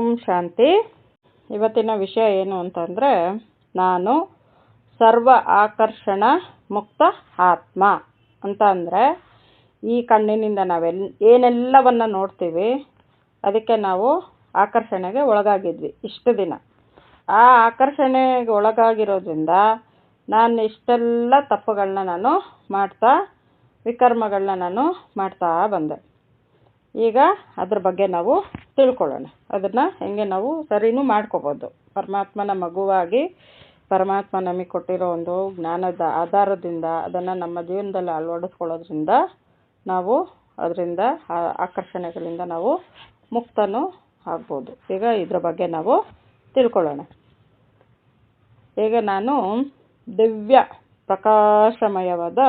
ಓಂ ಶಾಂತಿ. ಇವತ್ತಿನ ವಿಷಯ ಏನು ಅಂತಂದರೆ, ನಾನು ಸರ್ವ ಆಕರ್ಷಣ ಮುಕ್ತ ಆತ್ಮ ಅಂತ. ಅಂದರೆ ಈ ಕಣ್ಣಿನಿಂದ ಏನೆಲ್ಲವನ್ನು ನೋಡ್ತೀವಿ ಅದಕ್ಕೆ ನಾವು ಆಕರ್ಷಣೆಗೆ ಒಳಗಾಗಿದ್ವಿ ಇಷ್ಟು ದಿನ. ಆ ಆಕರ್ಷಣೆಗೆ ಒಳಗಾಗಿರೋದ್ರಿಂದ ನಾನು ಇಷ್ಟೆಲ್ಲ ತಪ್ಪುಗಳನ್ನ ನಾನು ವಿಕರ್ಮಗಳನ್ನ ಮಾಡ್ತಾ ಬಂದೆ. ಈಗ ಅದ್ರ ಬಗ್ಗೆ ನಾವು ತಿಳ್ಕೊಳ್ಳೋಣ. ಅದನ್ನು ಹೆಂಗೆ ನಾವು ಸರಿನೂ ಮಾಡ್ಕೋಬೋದು. ಪರಮಾತ್ಮನ ಮಗುವಾಗಿ ಪರಮಾತ್ಮ ನಮಗೆ ಕೊಟ್ಟಿರೋ ಒಂದು ಜ್ಞಾನದ ಆಧಾರದಿಂದ ಅದನ್ನು ನಮ್ಮ ಜೀವನದಲ್ಲಿ ಅಳವಡಿಸ್ಕೊಳ್ಳೋದ್ರಿಂದ ನಾವು ಅದರಿಂದ ಆಕರ್ಷಣೆಗಳಿಂದ ನಾವು ಮುಕ್ತನೂ ಆಗ್ಬೋದು. ಈಗ ಇದ್ರ ಬಗ್ಗೆ ನಾವು ತಿಳ್ಕೊಳ್ಳೋಣ. ಈಗ ನಾನು ದಿವ್ಯ ಪ್ರಕಾಶಮಯವಾದ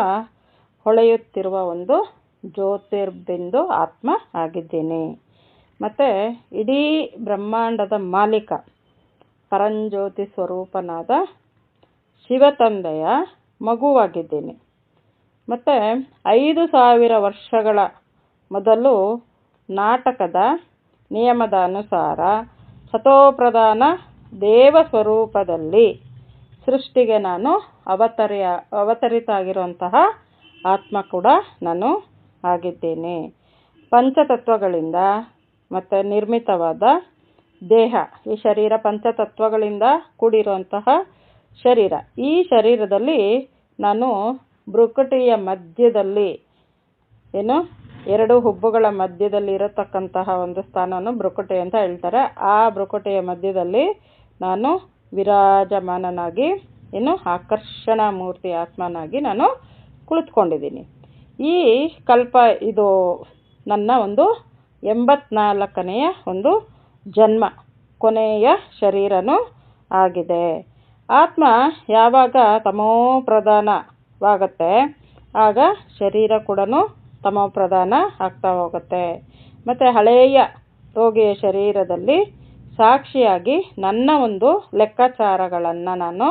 ಹೊಳೆಯುತ್ತಿರುವ ಒಂದು ಜ್ಯೋತಿರ್ಬಿಂದು ಆತ್ಮ ಆಗಿದ್ದೀನಿ. ಮತ್ತು ಇಡೀ ಬ್ರಹ್ಮಾಂಡದ ಮಾಲೀಕ ಪರಂಜ್ಯೋತಿ ಸ್ವರೂಪನಾದ ಶಿವತಂದೆಯ ಮಗುವಾಗಿದ್ದೀನಿ. ಮತ್ತು 5000 ವರ್ಷಗಳ ಮೊದಲು ನಾಟಕದ ನಿಯಮದ ಅನುಸಾರ ಸತೋಪ್ರಧಾನ ದೇವ ಸ್ವರೂಪದಲ್ಲಿ ಸೃಷ್ಟಿಗೆ ನಾನು ಅವತರಿತ ಆಗಿರುವಂತಹ ಆತ್ಮ ಕೂಡ ನಾನು ಆಗಿದ್ದೇನೆ. ಪಂಚತತ್ವಗಳಿಂದ ಮತ್ತು ನಿರ್ಮಿತವಾದ ದೇಹ, ಈ ಶರೀರ ಪಂಚತತ್ವಗಳಿಂದ ಕೂಡಿರುವಂತಹ ಶರೀರ. ಈ ಶರೀರದಲ್ಲಿ ನಾನು ಭ್ರುಕುಟಿಯ ಮಧ್ಯದಲ್ಲಿ ಎರಡು ಹುಬ್ಬುಗಳ ಮಧ್ಯದಲ್ಲಿ ಇರತಕ್ಕಂತಹ ಒಂದು ಸ್ಥಾನವನ್ನು ಭ್ರುಕುಟಿ ಅಂತ ಹೇಳ್ತಾರೆ. ಆ ಭ್ರುಕುಟಿಯ ಮಧ್ಯದಲ್ಲಿ ನಾನು ವಿರಾಜಮಾನನಾಗಿ ಆಕರ್ಷಣಾ ಮೂರ್ತಿ ಆತ್ಮನಾಗಿ ನಾನು ಕುಳಿತುಕೊಂಡಿದ್ದೀನಿ. ಈ ಕಲ್ಪ ಇದು ನನ್ನ ಒಂದು 84ನೇ ಒಂದು ಜನ್ಮ, ಕೊನೆಯ ಶರೀರನೂ ಆಗಿದೆ. ಆತ್ಮ ಯಾವಾಗ ತಮೋಪ್ರಧಾನವಾಗತ್ತೆ ಆಗ ಶರೀರ ಕೂಡ ತಮೋಪ್ರಧಾನ ಆಗ್ತಾ ಹೋಗುತ್ತೆ. ಮತ್ತು ಹಳೆಯ ರೋಗಿಯ ಶರೀರದಲ್ಲಿ ಸಾಕ್ಷಿಯಾಗಿ ನನ್ನ ಒಂದು ಲೆಕ್ಕಾಚಾರಗಳನ್ನು, ನಾನು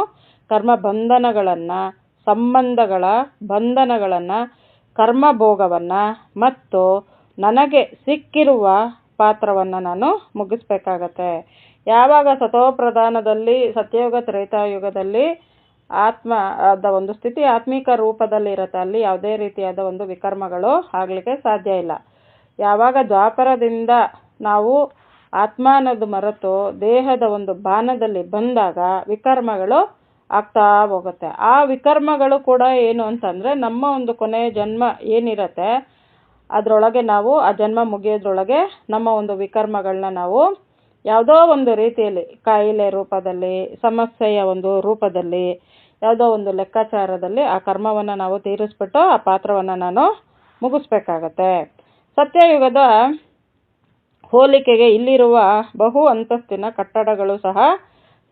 ಕರ್ಮಬಂಧನಗಳನ್ನು, ಸಂಬಂಧಗಳ ಬಂಧನಗಳನ್ನು, ಕರ್ಮಭೋಗವನ್ನು ಮತ್ತು ನನಗೆ ಸಿಕ್ಕಿರುವ ಪಾತ್ರವನ್ನು ನಾನು ಮುಗಿಸ್ಬೇಕಾಗತ್ತೆ. ಯಾವಾಗ ಸತೋಪ್ರಧಾನದಲ್ಲಿ ಸತ್ಯಯುಗ ತ್ರೇತಾಯುಗದಲ್ಲಿ ಆತ್ಮದ ಒಂದು ಸ್ಥಿತಿ ಆತ್ಮಿಕ ರೂಪದಲ್ಲಿ ಇರುತ್ತೆ, ಅಲ್ಲಿ ಯಾವುದೇ ರೀತಿಯಾದ ಒಂದು ವಿಕರ್ಮಗಳು ಆಗಲಿಕ್ಕೆ ಸಾಧ್ಯ ಇಲ್ಲ. ಯಾವಾಗ ದ್ವಾಪರದಿಂದ ನಾವು ಆತ್ಮ ಅನ್ನೋದು ಮರೆತು ದೇಹದ ಒಂದು ಬಾನದಲ್ಲಿ ಬಂದಾಗ ವಿಕರ್ಮಗಳು ಆಗ್ತಾ ಹೋಗುತ್ತೆ. ಆ ವಿಕರ್ಮಗಳು ಕೂಡ ಏನು ಅಂತಂದರೆ, ನಮ್ಮ ಒಂದು ಕೊನೆಯ ಜನ್ಮ ಏನಿರುತ್ತೆ ಅದರೊಳಗೆ ನಾವು ಆ ಜನ್ಮ ಮುಗಿಯೋದ್ರೊಳಗೆ ನಮ್ಮ ಒಂದು ವಿಕರ್ಮಗಳನ್ನ ನಾವು ಯಾವುದೋ ಒಂದು ರೀತಿಯಲ್ಲಿ ಕಾಯಿಲೆ ರೂಪದಲ್ಲಿ, ಸಮಸ್ಯೆಯ ಒಂದು ರೂಪದಲ್ಲಿ, ಯಾವುದೋ ಒಂದು ಲೆಕ್ಕಾಚಾರದಲ್ಲಿ ಆ ಕರ್ಮವನ್ನು ನಾವು ತೀರಿಸ್ಬಿಟ್ಟು ಆ ಪಾತ್ರವನ್ನು ನಾನು ಮುಗಿಸ್ಬೇಕಾಗತ್ತೆ. ಸತ್ಯಯುಗದ ಹೋಲಿಕೆಗೆ ಇಲ್ಲಿರುವ ಬಹು ಅಂತಸ್ತಿನ ಕಟ್ಟಡಗಳು ಸಹ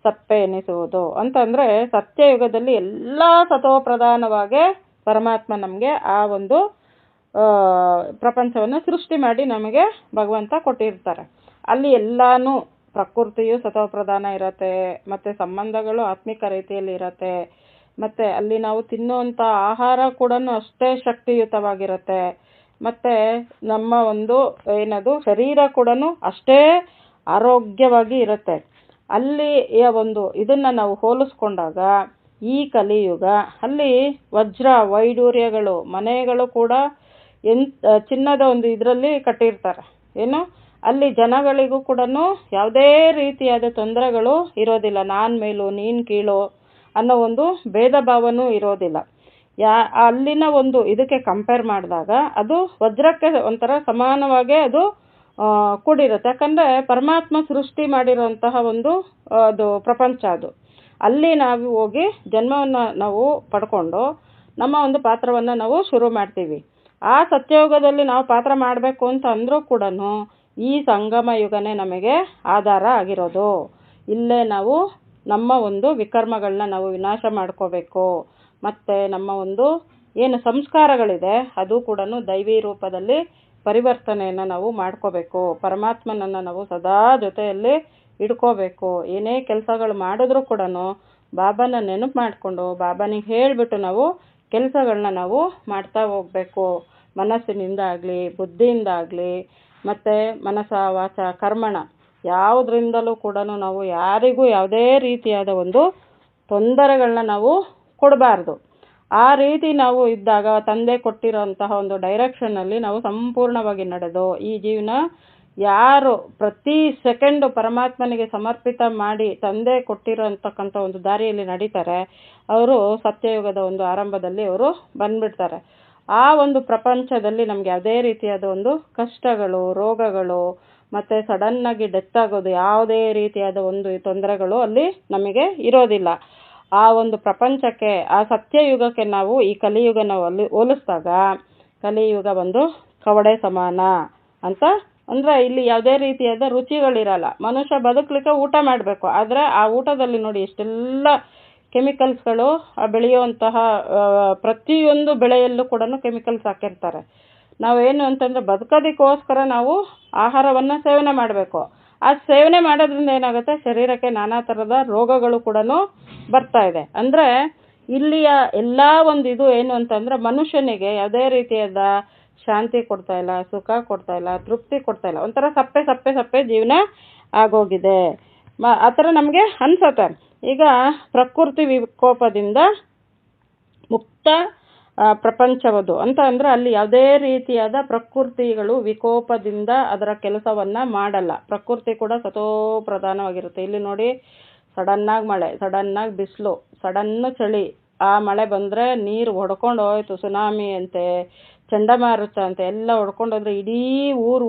ಸಪ್ಪೆ ಎನಿಸುವುದು. ಅಂತಂದರೆ ಸತ್ಯಯುಗದಲ್ಲಿ ಎಲ್ಲ ಸತೋಪ್ರಧಾನವಾಗಿ ಪರಮಾತ್ಮ ನಮಗೆ ಆ ಒಂದು ಪ್ರಪಂಚವನ್ನು ಸೃಷ್ಟಿ ಮಾಡಿ ನಮಗೆ ಭಗವಂತ ಕೊಟ್ಟಿರ್ತಾರೆ. ಅಲ್ಲಿ ಎಲ್ಲನೂ ಪ್ರಕೃತಿಯು ಸತೋಪ್ರಧಾನ ಇರುತ್ತೆ, ಮತ್ತು ಸಂಬಂಧಗಳು ಆತ್ಮಿಕ ರೀತಿಯಲ್ಲಿ ಇರುತ್ತೆ, ಮತ್ತು ಅಲ್ಲಿ ನಾವು ತಿನ್ನುವಂಥ ಆಹಾರ ಕೂಡ ಅಷ್ಟೇ ಶಕ್ತಿಯುತವಾಗಿರುತ್ತೆ, ಮತ್ತು ನಮ್ಮ ಒಂದು ಶರೀರ ಕೂಡ ಅಷ್ಟೇ ಆರೋಗ್ಯವಾಗಿ ಇರುತ್ತೆ. ಅಲ್ಲಿಯ ಒಂದು ಇದನ್ನು ನಾವು ಹೋಲಿಸ್ಕೊಂಡಾಗ ಈ ಕಲಿಯುಗ ಅಲ್ಲಿ ವಜ್ರ ವೈಡೂರ್ಯಗಳು, ಮನೆಗಳು ಕೂಡ ಚಿನ್ನದ ಒಂದು ಇದರಲ್ಲಿ ಕಟ್ಟಿರ್ತಾರೆ. ಅಲ್ಲಿ ಜನಗಳಿಗೂ ಕೂಡ ಯಾವುದೇ ರೀತಿಯಾದ ತೊಂದರೆಗಳು ಇರೋದಿಲ್ಲ. ನಾನು ಮೇಲು ನೀನು ಕೀಳು ಅನ್ನೋ ಒಂದು ಭೇದ ಭಾವನೂ ಇರೋದಿಲ್ಲ. ಅಲ್ಲಿನ ಒಂದು ಇದಕ್ಕೆ ಕಂಪೇರ್ ಮಾಡಿದಾಗ ಅದು ವಜ್ರಕ್ಕೆ ಒಂಥರ ಸಮಾನವಾಗೇ ಅದು ಕೂಡಿರುತ್ತೆ. ಯಾಕಂದರೆ ಪರಮಾತ್ಮ ಸೃಷ್ಟಿ ಮಾಡಿರೋಂತಹ ಒಂದು ಅದು ಪ್ರಪಂಚ ಅದು. ಅಲ್ಲಿ ನಾವು ಹೋಗಿ ಜನ್ಮವನ್ನು ನಾವು ಪಡ್ಕೊಂಡು ನಮ್ಮ ಒಂದು ಪಾತ್ರವನ್ನು ನಾವು ಶುರು ಮಾಡ್ತೀವಿ. ಆ ಸತ್ಯಯುಗದಲ್ಲಿ ನಾವು ಪಾತ್ರ ಮಾಡಬೇಕು ಅಂತ ಅಂದರೂ ಕೂಡ ಈ ಸಂಗಮ ಯುಗನೇ ನಮಗೆ ಆಧಾರ ಆಗಿರೋದು. ಇಲ್ಲೇ ನಾವು ನಮ್ಮ ಒಂದು ವಿಕರ್ಮಗಳನ್ನ ನಾವು ವಿನಾಶ ಮಾಡ್ಕೋಬೇಕು. ಮತ್ತು ನಮ್ಮ ಒಂದು ಏನು ಸಂಸ್ಕಾರಗಳಿದೆ ಅದು ಕೂಡ ದೈವಿ ರೂಪದಲ್ಲಿ ಪರಿವರ್ತನೆಯನ್ನು ನಾವು ಮಾಡ್ಕೋಬೇಕು. ಪರಮಾತ್ಮನನ್ನು ನಾವು ಸದಾ ಜೊತೆಯಲ್ಲಿ ಇಟ್ಕೋಬೇಕು. ಏನೇ ಕೆಲಸಗಳು ಮಾಡಿದ್ರೂ ಕೂಡ ಬಾಬಾನ ನೆನಪು ಮಾಡಿಕೊಂಡು ಬಾಬಾನಿಗೆ ಹೇಳಿಬಿಟ್ಟು ನಾವು ಕೆಲಸಗಳನ್ನ ನಾವು ಮಾಡ್ತಾ ಹೋಗಬೇಕು. ಮನಸ್ಸಿನಿಂದ ಆಗಲಿ, ಬುದ್ಧಿಯಿಂದ ಆಗಲಿ, ಮತ್ತು ಮನಸ ವಾಚ ಕರ್ಮಣ ಯಾವುದರಿಂದಲೂ ಕೂಡ ನಾವು ಯಾರಿಗೂ ಯಾವುದೇ ರೀತಿಯಾದ ಒಂದು ತೊಂದರೆಗಳನ್ನ ನಾವು ಕೊಡಬಾರ್ದು. ಆ ರೀತಿ ನಾವು ಇದ್ದಾಗ ತಂದೆ ಕೊಟ್ಟಿರೋಂತಹ ಒಂದು ಡೈರೆಕ್ಷನ್ನಲ್ಲಿ ನಾವು ಸಂಪೂರ್ಣವಾಗಿ ನಡೆದು ಈ ಜೀವನ ಯಾರು ಪ್ರತಿ ಸೆಕೆಂಡು ಪರಮಾತ್ಮನಿಗೆ ಸಮರ್ಪಿತ ಮಾಡಿ ತಂದೆ ಕೊಟ್ಟಿರೋಂತಕ್ಕಂಥ ಒಂದು ದಾರಿಯಲ್ಲಿ ನಡೀತಾರೆ, ಅವರು ಸತ್ಯಯುಗದ ಒಂದು ಆರಂಭದಲ್ಲಿ ಅವರು ಬಂದ್ಬಿಡ್ತಾರೆ. ಆ ಒಂದು ಪ್ರಪಂಚದಲ್ಲಿ ನಮ್ಗೆ ಯಾವುದೇ ರೀತಿಯಾದ ಒಂದು ಕಷ್ಟಗಳು, ರೋಗಗಳು, ಮತ್ತು ಸಡನ್ನಾಗಿ ಡೆತ್ ಆಗೋದು, ಯಾವುದೇ ರೀತಿಯಾದ ಒಂದು ತೊಂದರೆಗಳು ಅಲ್ಲಿ ನಮಗೆ ಇರೋದಿಲ್ಲ. ಆ ಒಂದು ಪ್ರಪಂಚಕ್ಕೆ, ಆ ಸತ್ಯಯುಗಕ್ಕೆ ನಾವು ಈ ಕಲಿಯುಗನ ಹೋಲಿಸಿದಾಗ ಕಲಿಯುಗ ಒಂದು ಕವಡೆ ಸಮಾನ ಅಂತ. ಅಂದರೆ ಇಲ್ಲಿ ಯಾವುದೇ ರೀತಿಯಾದ ರುಚಿಗಳಿರಲ್ಲ. ಮನುಷ್ಯ ಬದುಕಲಿಕ್ಕೆ ಊಟ ಮಾಡಬೇಕು, ಆದರೆ ಆ ಊಟದಲ್ಲಿ ನೋಡಿ ಎಷ್ಟೆಲ್ಲ ಕೆಮಿಕಲ್ಸ್ಗಳು, ಬೆಳೆಯುವಂತಹ ಪ್ರತಿಯೊಂದು ಬೆಳೆಯಲ್ಲೂ ಕೂಡ ಕೆಮಿಕಲ್ಸ್ ಹಾಕಿರ್ತಾರೆ. ನಾವೇನು ಅಂತಂದರೆ ಬದುಕೋದಕ್ಕೋಸ್ಕರ ನಾವು ಆಹಾರವನ್ನು ಸೇವನೆ ಮಾಡಬೇಕು. ಆ ಸೇವನೆ ಮಾಡೋದ್ರಿಂದ ಏನಾಗುತ್ತೆ, ಶರೀರಕ್ಕೆ ನಾನಾ ಥರದ ರೋಗಗಳು ಕೂಡ ಬರ್ತಾ ಇದೆ. ಅಂದರೆ ಇಲ್ಲಿಯ ಎಲ್ಲ ಒಂದು ಇದು ಏನು ಅಂತಂದರೆ ಮನುಷ್ಯನಿಗೆ ಯಾವುದೇ ರೀತಿಯಾದ ಶಾಂತಿ ಕೊಡ್ತಾ ಇಲ್ಲ, ಸುಖ ಕೊಡ್ತಾ ಇಲ್ಲ, ತೃಪ್ತಿ ಕೊಡ್ತಾ ಇಲ್ಲ. ಒಂಥರ ಸಪ್ಪೆ ಸಪ್ಪೆ ಸಪ್ಪೆ ಜೀವನ ಆಗೋಗಿದೆ. ಆ ಥರ ನಮಗೆ ಅನ್ಸುತ್ತೆ. ಈಗ ಪ್ರಕೃತಿ ವಿಕೋಪದಿಂದ ಮುಕ್ತ ಪ್ರಪಂಚವದು ಅಂತ ಅಂದರೆ ಅಲ್ಲಿ ಯಾವುದೇ ರೀತಿಯಾದ ಪ್ರಕೃತಿಗಳು ವಿಕೋಪದಿಂದ ಅದರ ಕೆಲಸವನ್ನು ಮಾಡಲ್ಲ. ಪ್ರಕೃತಿ ಕೂಡ ಸತೋ ಪ್ರಧಾನವಾಗಿರುತ್ತೆ. ಇಲ್ಲಿ ನೋಡಿ, ಸಡನ್ನಾಗಿ ಮಳೆ, ಸಡನ್ನಾಗಿ ಬಿಸಿಲು, ಸಡನ್ನು ಚಳಿ, ಆ ಮಳೆ ಬಂದರೆ ನೀರು ಹೊಡ್ಕೊಂಡು ಹೋಯ್ತು, ಸುನಾಮಿ ಅಂತೆ, ಚಂಡಮಾರುತ ಅಂತೆ ಎಲ್ಲ ಹೊಡ್ಕೊಂಡೋದ್ರೆ ಇಡೀ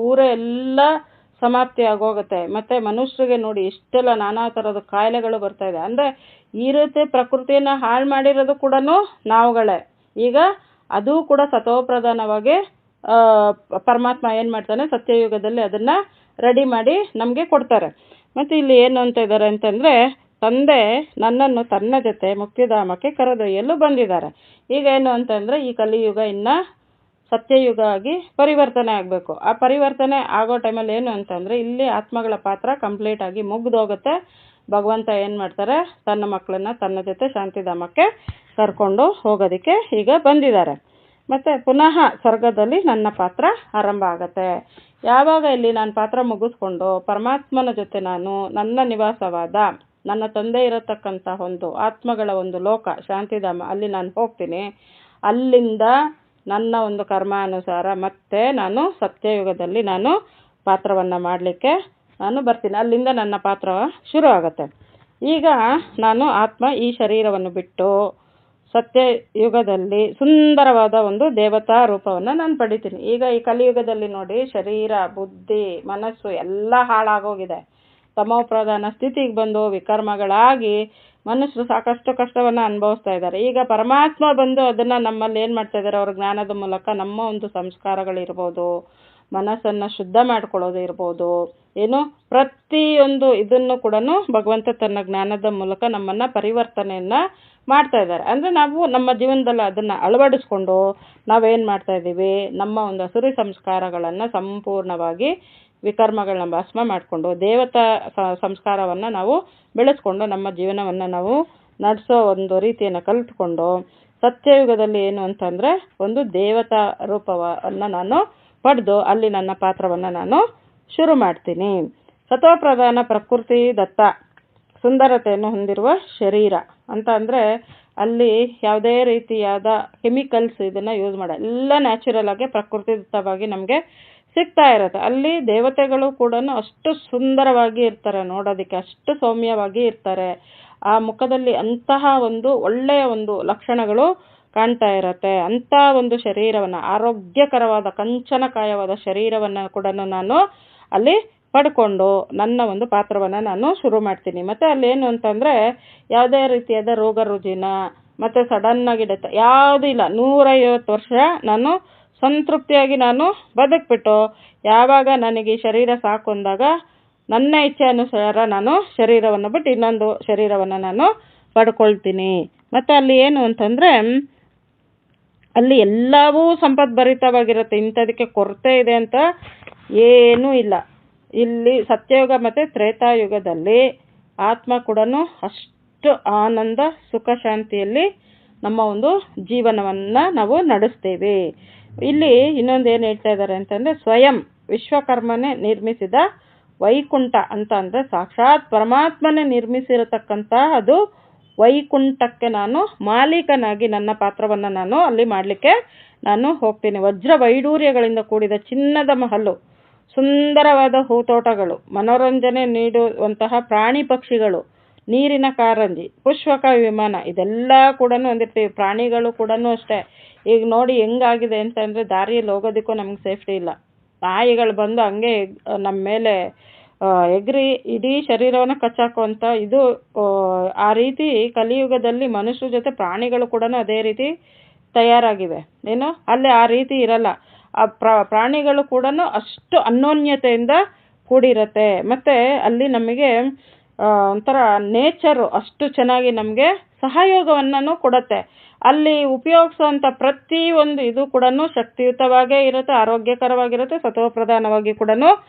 ಊರೇ ಎಲ್ಲ ಸಮಾಪ್ತಿ ಆಗೋಗುತ್ತೆ. ಮತ್ತು ಮನುಷ್ಯರಿಗೆ ನೋಡಿ ಇಷ್ಟೆಲ್ಲ ನಾನಾ ಥರದ ಕಾಯಿಲೆಗಳು ಬರ್ತಾ ಇದೆ. ಅಂದರೆ ಈ ರೀತಿ ಪ್ರಕೃತಿಯನ್ನು ಹಾಳು ಮಾಡಿರೋದು ಕೂಡ ನಾವುಗಳೇ. ಈಗ ಅದು ಕೂಡ ಸತೋಪ್ರಧಾನವಾಗಿ ಪರಮಾತ್ಮ ಏನು ಮಾಡ್ತಾನೆ, ಸತ್ಯಯುಗದಲ್ಲಿ ಅದನ್ನು ರೆಡಿ ಮಾಡಿ ನಮಗೆ ಕೊಡ್ತಾರೆ. ಮತ್ತು ಇಲ್ಲಿ ಏನು ಅಂತ ಇದ್ದಾರೆ ಅಂತಂದರೆ, ತಂದೆ ನನ್ನನ್ನು ತನ್ನ ಜೊತೆ ಮುಕ್ತಿಧಾಮಕ್ಕೆ ಕರೆದೊಯ್ಯಲು ಬಂದಿದ್ದಾರೆ. ಈಗ ಏನು ಅಂತಂದರೆ ಈ ಕಲಿಯುಗ ಇನ್ನು ಸತ್ಯಯುಗ ಆಗಿ ಪರಿವರ್ತನೆ ಆಗಬೇಕು. ಆ ಪರಿವರ್ತನೆ ಆಗೋ ಟೈಮಲ್ಲಿ ಏನು ಅಂತಂದರೆ ಇಲ್ಲಿ ಆತ್ಮಗಳ ಪಾತ್ರ ಕಂಪ್ಲೀಟಾಗಿ ಮುಗಿದೋಗುತ್ತೆ. ಭಗವಂತ ಏನು ಮಾಡ್ತಾರೆ, ತನ್ನ ಮಕ್ಕಳನ್ನು ತನ್ನ ಜೊತೆ ಶಾಂತಿಧಾಮಕ್ಕೆ ಕರ್ಕೊಂಡು ಹೋಗೋದಕ್ಕೆ ಈಗ ಬಂದಿದ್ದಾರೆ. ಮತ್ತು ಪುನಃ ಸ್ವರ್ಗದಲ್ಲಿ ನನ್ನ ಪಾತ್ರ ಆರಂಭ ಆಗುತ್ತೆ. ಯಾವಾಗ ಇಲ್ಲಿ ನಾನು ಪಾತ್ರ ಮುಗಿಸ್ಕೊಂಡು ಪರಮಾತ್ಮನ ಜೊತೆ ನಾನು ನನ್ನ ನಿವಾಸವಾದ ನನ್ನ ತಂದೆ ಇರತಕ್ಕಂಥ ಒಂದು ಆತ್ಮಗಳ ಒಂದು ಲೋಕ ಶಾಂತಿಧಾಮ ಅಲ್ಲಿ ನಾನು ಹೋಗ್ತೀನಿ. ಅಲ್ಲಿಂದ ನನ್ನ ಒಂದು ಕರ್ಮಾನುಸಾರ ಮತ್ತೆ ನಾನು ಸತ್ಯಯುಗದಲ್ಲಿ ನಾನು ಪಾತ್ರವನ್ನು ಮಾಡಲಿಕ್ಕೆ ನಾನು ಬರ್ತೀನಿ. ಅಲ್ಲಿಂದ ನನ್ನ ಪಾತ್ರ ಶುರು ಆಗುತ್ತೆ. ಈಗ ನಾನು ಆತ್ಮ ಈ ಶರೀರವನ್ನು ಬಿಟ್ಟು ಸತ್ಯಯುಗದಲ್ಲಿ ಸುಂದರವಾದ ಒಂದು ದೇವತಾ ರೂಪವನ್ನು ನಾನು ಪಡಿತೀನಿ. ಈಗ ಈ ಕಲಿಯುಗದಲ್ಲಿ ನೋಡಿ, ಶರೀರ, ಬುದ್ಧಿ, ಮನಸ್ಸು ಎಲ್ಲ ಹಾಳಾಗೋಗಿದೆ. ತಮೋಪ್ರಧಾನ ಸ್ಥಿತಿಗೆ ಬಂದು ವಿಕರ್ಮಗಳಾಗಿ ಮನುಷ್ಯರು ಸಾಕಷ್ಟು ಕಷ್ಟವನ್ನು ಅನುಭವಿಸ್ತಾ ಇದ್ದಾರೆ. ಈಗ ಪರಮಾತ್ಮ ಬಂದು ಅದನ್ನು ನಮ್ಮಲ್ಲಿ ಏನು ಮಾಡ್ತಾ ಇದ್ದಾರೆ, ಅವ್ರ ಜ್ಞಾನದ ಮೂಲಕ ನಮ್ಮ ಒಂದು ಸಂಸ್ಕಾರಗಳಿರ್ಬೋದು, ಮನಸ್ಸನ್ನು ಶುದ್ಧ ಮಾಡ್ಕೊಳ್ಳೋದು ಇರ್ಬೋದು, ಏನು ಪ್ರತಿಯೊಂದು ಇದನ್ನು ಕೂಡ ಭಗವಂತ ತನ್ನ ಜ್ಞಾನದ ಮೂಲಕ ನಮ್ಮನ್ನು ಪರಿವರ್ತನೆಯನ್ನು ಮಾಡ್ತಾ ಇದ್ದಾರೆ. ಅಂದರೆ ನಾವು ನಮ್ಮ ಜೀವನದಲ್ಲಿ ಅದನ್ನು ಅಳವಡಿಸ್ಕೊಂಡು ನಾವೇನು ಮಾಡ್ತಾ ಇದ್ದೀವಿ, ನಮ್ಮ ಒಂದು ಹಸುರಿ ಸಂಸ್ಕಾರಗಳನ್ನು ಸಂಪೂರ್ಣವಾಗಿ ವಿಕರ್ಮಗಳನ್ನ ಭಸ್ಮ ಮಾಡಿಕೊಂಡು ದೇವತಾ ಸಂಸ್ಕಾರವನ್ನು ನಾವು ಬೆಳೆಸ್ಕೊಂಡು ನಮ್ಮ ಜೀವನವನ್ನು ನಾವು ನಡೆಸೋ ಒಂದು ರೀತಿಯನ್ನು ಕಲಿತ್ಕೊಂಡು ಸತ್ಯಯುಗದಲ್ಲಿ ಏನು ಅಂತಂದರೆ ಒಂದು ದೇವತಾ ರೂಪವನ್ನು ನಾನು ಪಡೆದು ಅಲ್ಲಿ ನನ್ನ ಪಾತ್ರವನ್ನು ನಾನು ಶುರು ಮಾಡ್ತೀನಿ. ಸತ್ವಪ್ರಧಾನ ಪ್ರಕೃತಿ ದತ್ತ ಸುಂದರತೆಯನ್ನು ಹೊಂದಿರುವ ಶರೀರ ಅಂತ ಅಂದರೆ ಅಲ್ಲಿ ಯಾವುದೇ ರೀತಿಯಾದ ಕೆಮಿಕಲ್ಸ್ ಇದನ್ನು ಯೂಸ್ ಮಾಡೋ, ಎಲ್ಲ ನ್ಯಾಚುರಲ್ ಆಗಿ ಪ್ರಕೃತಿ ದತ್ತವಾಗಿ ನಮಗೆ ಸಿಗ್ತಾ ಇರುತ್ತೆ. ಅಲ್ಲಿ ದೇವತೆಗಳು ಕೂಡ ಅಷ್ಟು ಸುಂದರವಾಗಿ ಇರ್ತಾರೆ, ನೋಡೋದಕ್ಕೆ ಅಷ್ಟು ಸೌಮ್ಯವಾಗಿ ಇರ್ತಾರೆ. ಆ ಮುಖದಲ್ಲಿ ಅಂತಹ ಒಂದು ಒಳ್ಳೆಯ ಒಂದು ಲಕ್ಷಣಗಳು ಕಾಣ್ತಾ ಇರುತ್ತೆ. ಅಂಥ ಒಂದು ಶರೀರವನ್ನು, ಆರೋಗ್ಯಕರವಾದ ಕಂಚನಕಾಯವಾದ ಶರೀರವನ್ನು ಕೂಡ ನಾನು ಅಲ್ಲಿ ಪಡ್ಕೊಂಡು ನನ್ನ ಒಂದು ಪಾತ್ರವನ್ನು ನಾನು ಶುರು ಮಾಡ್ತೀನಿ. ಮತ್ತು ಅಲ್ಲೇನು ಅಂತಂದರೆ ಯಾವುದೇ ರೀತಿಯಾದ ರೋಗ ರುಜಿನ ಮತ್ತು ಸಡನ್ನಾಗಿ ಡೆತ್ ಯಾವುದೂ ಇಲ್ಲ. 150 ವರ್ಷ ನಾನು ಸಂತೃಪ್ತಿಯಾಗಿ ನಾನು ಬದುಕ್ಬಿಟ್ಟು ಯಾವಾಗ ನನಗೆ ಈ ಶರೀರ ಸಾಕು ಅಂದಾಗ ನನ್ನ ಇಚ್ಛೆ ಅನುಸಾರ ನಾನು ಶರೀರವನ್ನು ಬಿಟ್ಟು ಇನ್ನೊಂದು ಶರೀರವನ್ನು ನಾನು ಪಡ್ಕೊಳ್ತೀನಿ. ಮತ್ತು ಅಲ್ಲಿ ಏನು ಅಂತಂದರೆ ಅಲ್ಲಿ ಎಲ್ಲವೂ ಸಂಪದ್ಭರಿತವಾಗಿರುತ್ತೆ. ಇಂಥದಕ್ಕೆ ಕೊರತೆ ಇದೆ ಅಂತ ಏನೂ ಇಲ್ಲ. ಇಲ್ಲಿ ಸತ್ಯಯುಗ ಮತ್ತು ತ್ರೇತಾಯುಗದಲ್ಲಿ ಆತ್ಮ ಕೂಡ ಅಷ್ಟು ಆನಂದ ಸುಖ ಶಾಂತಿಯಲ್ಲಿ ನಮ್ಮ ಒಂದು ಜೀವನವನ್ನು ನಾವು ನಡೆಸ್ತೇವೆ. ಇಲ್ಲಿ ಇನ್ನೊಂದು ಏನು ಹೇಳ್ತಾ ಇದ್ದಾರೆ ಅಂತಂದರೆ ಸ್ವಯಂ ವಿಶ್ವಕರ್ಮನೇ ನಿರ್ಮಿಸಿದ ವೈಕುಂಠ ಅಂತ ಅಂದರೆ ಸಾಕ್ಷಾತ್ ಪರಮಾತ್ಮನೇ ನಿರ್ಮಿಸಿರತಕ್ಕಂಥ ಅದು ವೈಕುಂಠಕ್ಕೆ ನಾನು ಮಾಲೀಕನಾಗಿ ನನ್ನ ಪಾತ್ರವನ್ನು ನಾನು ಅಲ್ಲಿ ಮಾಡಲಿಕ್ಕೆ ನಾನು ಹೋಗ್ತೀನಿ. ವಜ್ರ ವೈಡೂರ್ಯಗಳಿಂದ ಕೂಡಿದ ಚಿನ್ನದ ಮಹಲು, ಸುಂದರವಾದ ಹೂತೋಟಗಳು, ಮನೋರಂಜನೆ ನೀಡುವಂತಹ ಪ್ರಾಣಿ ಪಕ್ಷಿಗಳು, ನೀರಿನ ಕಾರಂಜಿ, ಪುಷ್ಪಕ ವಿಮಾನ, ಇದೆಲ್ಲ ಕೂಡ ಹೊಂದಿರ್ತೀವಿ. ಪ್ರಾಣಿಗಳು ಕೂಡ ಅಷ್ಟೇ. ಈಗ ನೋಡಿ ಹೆಂಗಾಗಿದೆ ಅಂತಂದರೆ ದಾರಿಯಲ್ಲಿ ಹೋಗೋದಕ್ಕೂ ನಮ್ಗೆ ಸೇಫ್ಟಿ ಇಲ್ಲ. ನಾಯಿಗಳು ಬಂದು ಹಂಗೆ ನಮ್ಮ ಮೇಲೆ ಎಗ್ರಿ ಇಡೀ ಶರೀರವನ್ನು ಕಚ್ಚಾಕುವಂಥ ಇದು ಆ ರೀತಿ ಕಲಿಯುಗದಲ್ಲಿ ಮನುಷ್ಯರ ಜೊತೆ ಪ್ರಾಣಿಗಳು ಕೂಡ ಅದೇ ರೀತಿ ತಯಾರಾಗಿವೆ. ಏನು ಅಲ್ಲಿ ಆ ರೀತಿ ಇರಲ್ಲ. ಆ ಪ್ರಾಣಿಗಳು ಕೂಡ ಅಷ್ಟು ಅನ್ಯೋನ್ಯತೆಯಿಂದ ಕೂಡಿರತ್ತೆ. ಮತ್ತು ಅಲ್ಲಿ ನಮಗೆ ಒಂಥರ ನೇಚರು ಅಷ್ಟು ಚೆನ್ನಾಗಿ ನಮಗೆ ಸಹಯೋಗವನ್ನು ಕೊಡುತ್ತೆ. ಅಲ್ಲಿ ಉಪಯೋಗಿಸೋವಂಥ ಪ್ರತಿಯೊಂದು ಇದು ಕೂಡ ಶಕ್ತಿಯುತವಾಗೇ ಇರುತ್ತೆ, ಆರೋಗ್ಯಕರವಾಗಿರುತ್ತೆ, ಸತ್ವಪ್ರಧಾನವಾಗಿ ಕೂಡ